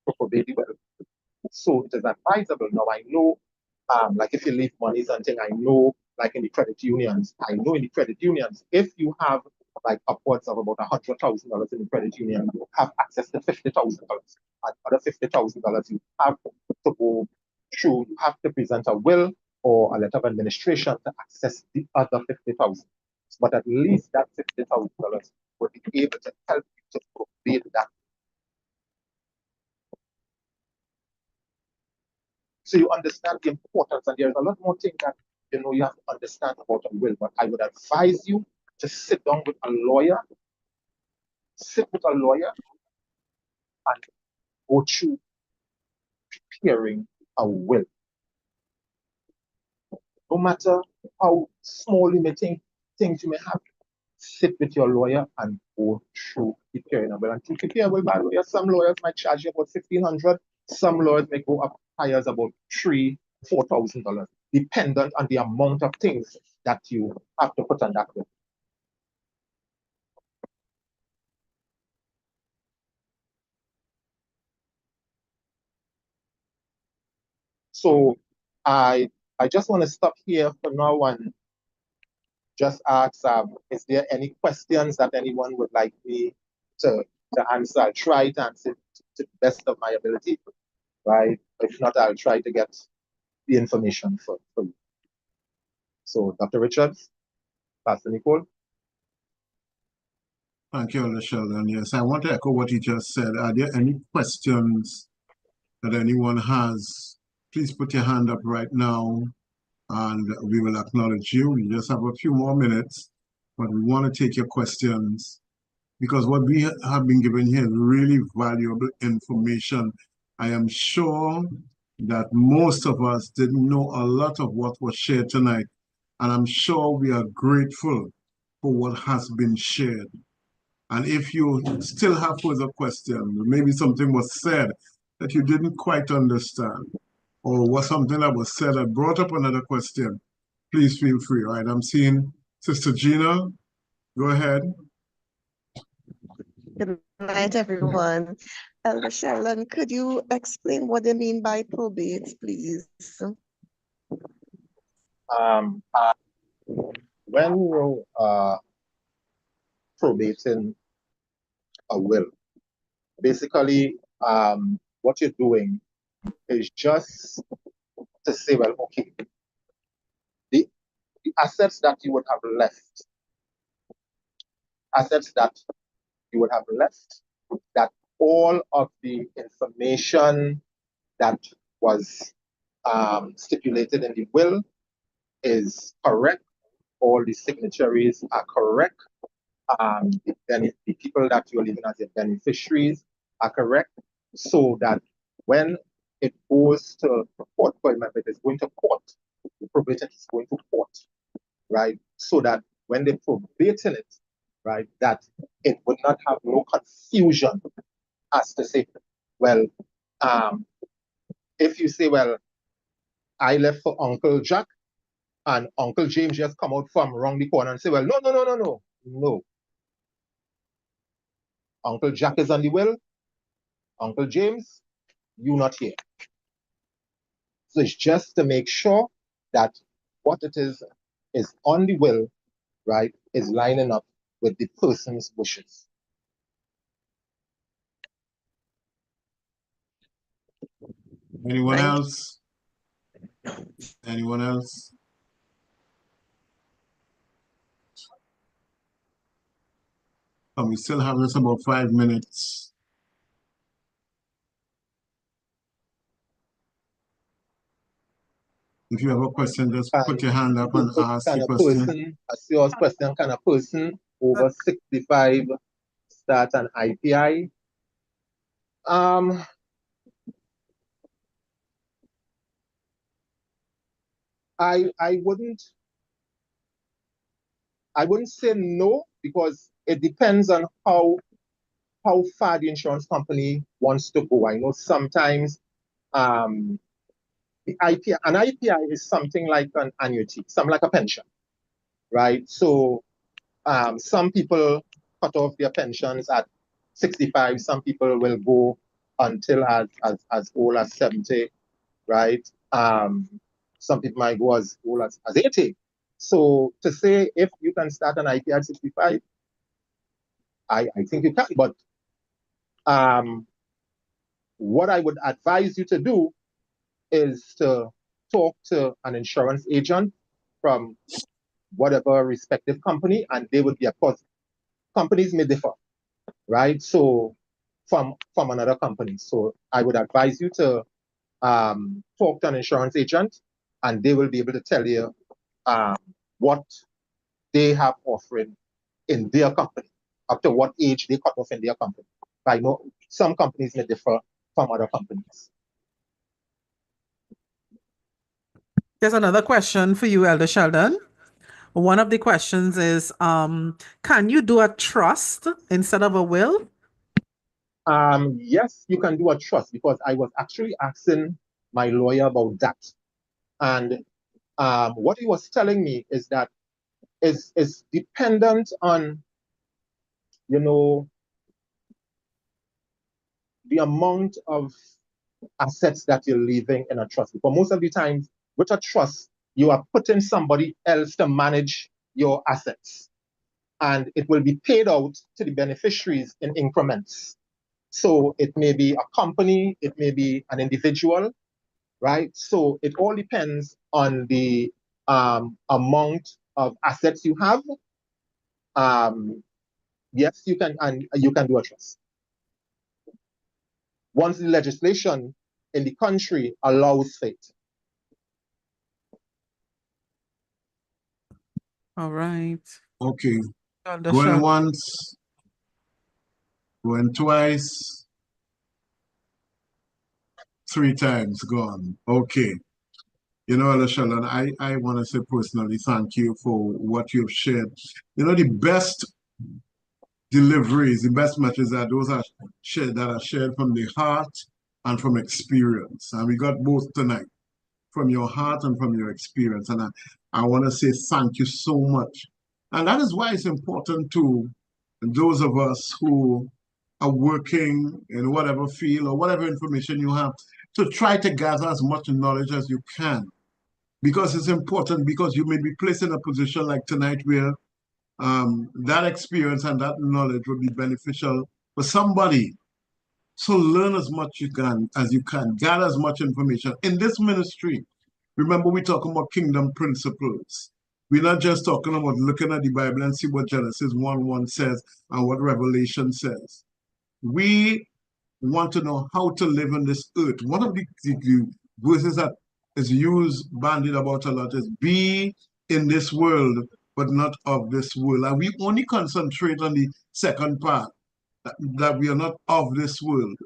to probate the will. So it is advisable. Now, I know, like if you leave money something, I know, like in the credit unions, if you have like upwards of about $100,000 in the credit union, you have access to $50,000. And other $50,000 you have to go through, you have to present a will or a letter of administration to access the other $50,000. But at least that $50,000 would be able to help you to probate that. So you understand the importance, and there's a lot more things that you have to understand about a will. But I would advise you to sit down with a lawyer, and go through preparing a will. No matter how small you may think things you may have, sit with your lawyer and go through preparing a will. And to prepare a will by lawyer, some lawyers might charge you about $1,500. Some lawyers may go up higher as about $3,000-$4,000, dependent on the amount of things that you have to put on that will. So I just want to stop here for now and just ask, is there any questions that anyone would like me to answer? I'll try to answer to the best of my ability, right? If not, I'll try to get the information for you. So, Dr. Richards, Pastor Nicole. Thank you, Elder Sheldon. Yes, I want to echo what he just said. Are there any questions that anyone has? Please put your hand up right now, and we will acknowledge you. We just have a few more minutes, but we want to take your questions because what we have been given here is really valuable information. I am sure that most of us didn't know a lot of what was shared tonight, and I'm sure we are grateful for what has been shared. And if you still have further questions, maybe something was said that you didn't quite understand, or was something that was said that brought up another question, please feel free. All right, I'm seeing Sister Gina. Go ahead. Good night, everyone. Elder Sheldon, could you explain what they mean by probate, please? When you probating a will, basically what you're doing is just to say, well, okay, the assets that you would have left, that all of the information that was stipulated in the will is correct, all the signatories are correct, the people that you're leaving as your beneficiaries are correct, so that when it goes to court, for example, it is going to court, the probation is going to court, right? So that when they probating it, right, that it would not have no confusion as to say, well, if you say, well, I left for Uncle Jack, and Uncle James just come out from around the corner and say, well, no. Uncle Jack is on the will. Uncle James, you not here. So it's just to make sure that what it is on the will, right, is lining up with the person's wishes. Anyone else? Anyone else? We still have just about 5 minutes. If you have a question, just put your hand up and ask the question. A serious question, can a person over 65 start an IPI? I wouldn't say no, because it depends on how far the insurance company wants to go. I know sometimes the IPI, an IPI is something like an annuity, something like a pension, right? So some people cut off their pensions at 65. Some people will go until as old as 70, right? Some people might go as old as 80. So to say if you can start an IPI at 65, I think you can. But what I would advise you to do is to talk to an insurance agent from whatever respective company, and they would be, of course, companies may differ, right? So from another company. So I would advise you to talk to an insurance agent, and they will be able to tell you what they have offering in their company, up to what age they cut off in their company. I know some companies may differ from other companies. There's another question for you, Elder Sheldon. One of the questions is, can you do a trust instead of a will? Yes, you can do a trust, because I was actually asking my lawyer about that. And what he was telling me is that is dependent on, you know, the amount of assets that you're leaving in a trust. Because most of the times with a trust, you are putting somebody else to manage your assets, and it will be paid out to the beneficiaries in increments. So it may be a company, it may be an individual, right? So it all depends on the amount of assets you have. Yes, you can, and you can do a trust. Once the legislation in the country allows it. All right. Okay. Elder Going Sheldon. once, going twice, 3 times gone. Okay. You know, Elder Sheldon, I want to say personally thank you for what you've shared. You know, the best deliveries, the best messages are those are shared from the heart and from experience. And we got both tonight, from your heart and from your experience. And I want to say thank you so much. And that is why it's important to those of us who are working in whatever field or whatever information you have to try to gather as much knowledge as you can. Because it's important, because you may be placed in a position like tonight where that experience and that knowledge will be beneficial for somebody. So learn as much as you can, gather as much information. In this ministry, remember we're talking about kingdom principles. We're not just talking about looking at the Bible and see what Genesis 1:1 says and what Revelation says. We want to know how to live on this earth. One of the verses that is used, bandied about a lot is be in this world, but not of this world. And we only concentrate on the second part, that we are not of this world.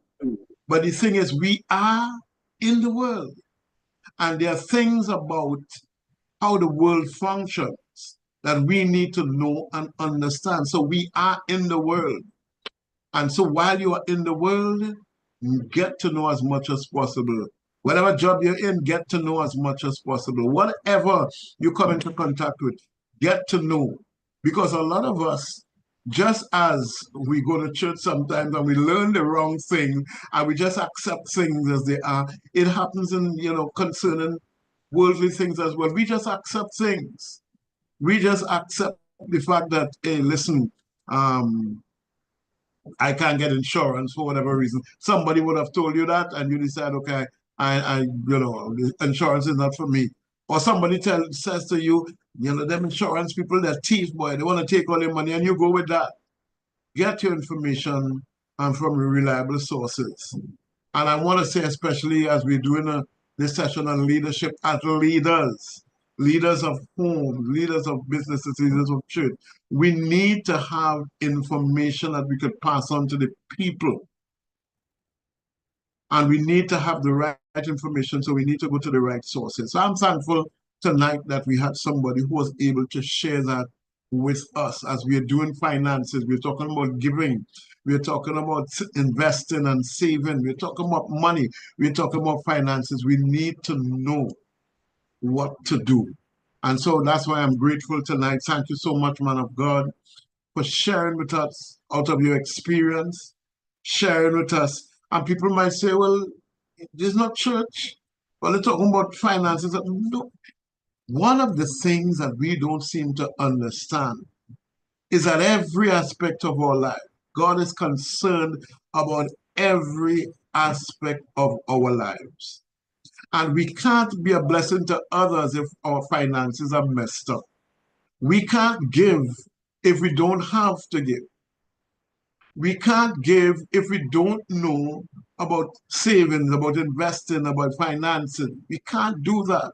But the thing is, we are in the world. And there are things about how the world functions that we need to know and understand. So we are in the world. And so while you are in the world, get to know as much as possible. Whatever job you're in, get to know as much as possible. Whatever you come into contact with, get to know. Because a lot of us, just as we go to church sometimes and we learn the wrong thing and we just accept things as they are, it happens in, concerning worldly things as well. We just accept things. We just accept the fact that, hey, listen, I can't get insurance for whatever reason. Somebody would have told you that, and you decide, okay, the insurance is not for me. Or somebody says to you, them insurance people, they're thieves, boy. They want to take all your money, and you go with that. Get your information from reliable sources. And I want to say, especially as we're doing this session on leadership, as leaders of homes, leaders of businesses, leaders of church, we need to have information that we could pass on to the people. And we need to have the right information, so we need to go to the right sources. So I'm thankful tonight that we had somebody who was able to share that with us as we are doing finances. We're talking about giving. We're talking about investing and saving. We're talking about money. We're talking about finances. We need to know what to do. And so that's why I'm grateful tonight. Thank you so much, man of God, for sharing with us out of your experience, sharing with us. And people might say, well, this is not church. Well, they're talking about finances. No. One of the things that we don't seem to understand is that every aspect of our life, God is concerned about every aspect of our lives. And we can't be a blessing to others if our finances are messed up. We can't give if we don't have to give. We can't give if we don't know about savings, about investing, about financing. We can't do that.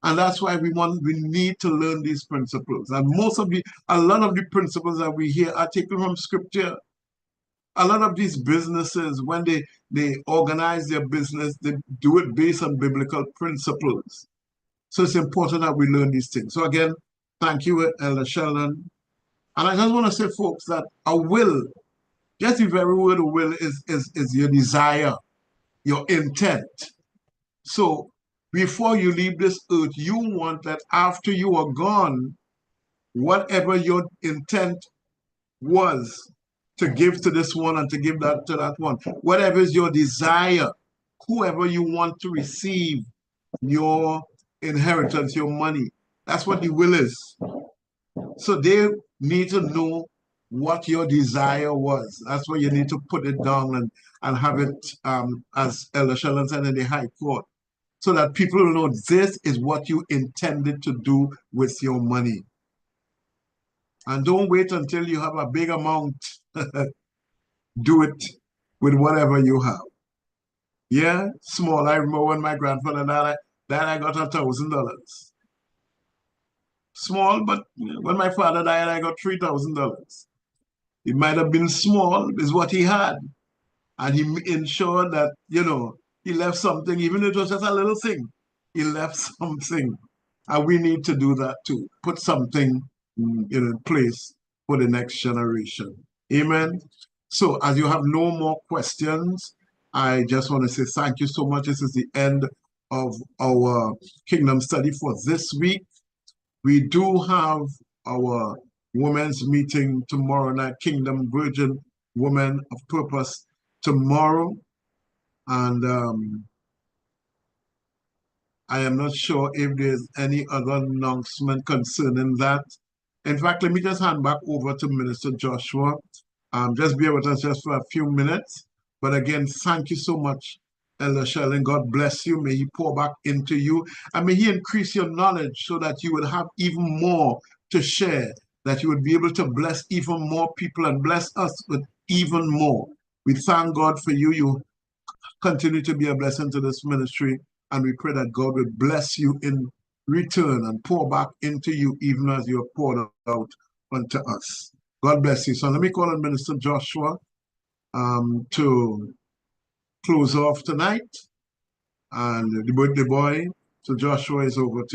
And that's why we need to learn these principles. And a lot of the principles that we hear are taken from scripture. A lot of these businesses, when they organize their business, they do it based on biblical principles. So it's important that we learn these things. So again, thank you, Elder Sheldon. And I just want to say, folks, that a will, just the very word will is your desire, your intent. So before you leave this earth, you want that after you are gone, whatever your intent was to give to this one and to give that to that one, whatever is your desire, whoever you want to receive your inheritance, your money, that's what the will is. So they need to know what your desire was. That's why you need to put it down and have it, as Elder Sheldon said, in the High Court, so that people will know this is what you intended to do with your money. And don't wait until you have a big amount. Do it with whatever you have. Yeah, small. I remember when my grandfather died, I got $1,000. Small, but when my father died, I got $3,000. It might have been small, is what he had. And he ensured that, he left something, even if it was just a little thing. He left something. And we need to do that too. Put something in place for the next generation. Amen. So as you have no more questions, I just want to say thank you so much. This is the end of our Kingdom study for this week. We do have our women's meeting tomorrow night, Kingdom Virgin Women of Purpose tomorrow. And I am not sure if there's any other announcement concerning that. In fact, let me just hand back over to Minister Joshua. Just bear with us just for a few minutes. But again, thank you so much, Elder Sheldon. God bless you. May he pour back into you. And may he increase your knowledge so that you will have even more to share, that you would be able to bless even more people and bless us with even more. We thank God for you. You continue to be a blessing to this ministry. And we pray that God will bless you in return and pour back into you even as you are poured out unto us. God bless you. So let me call on Minister Joshua to close off tonight. And the birthday boy, so Joshua is over to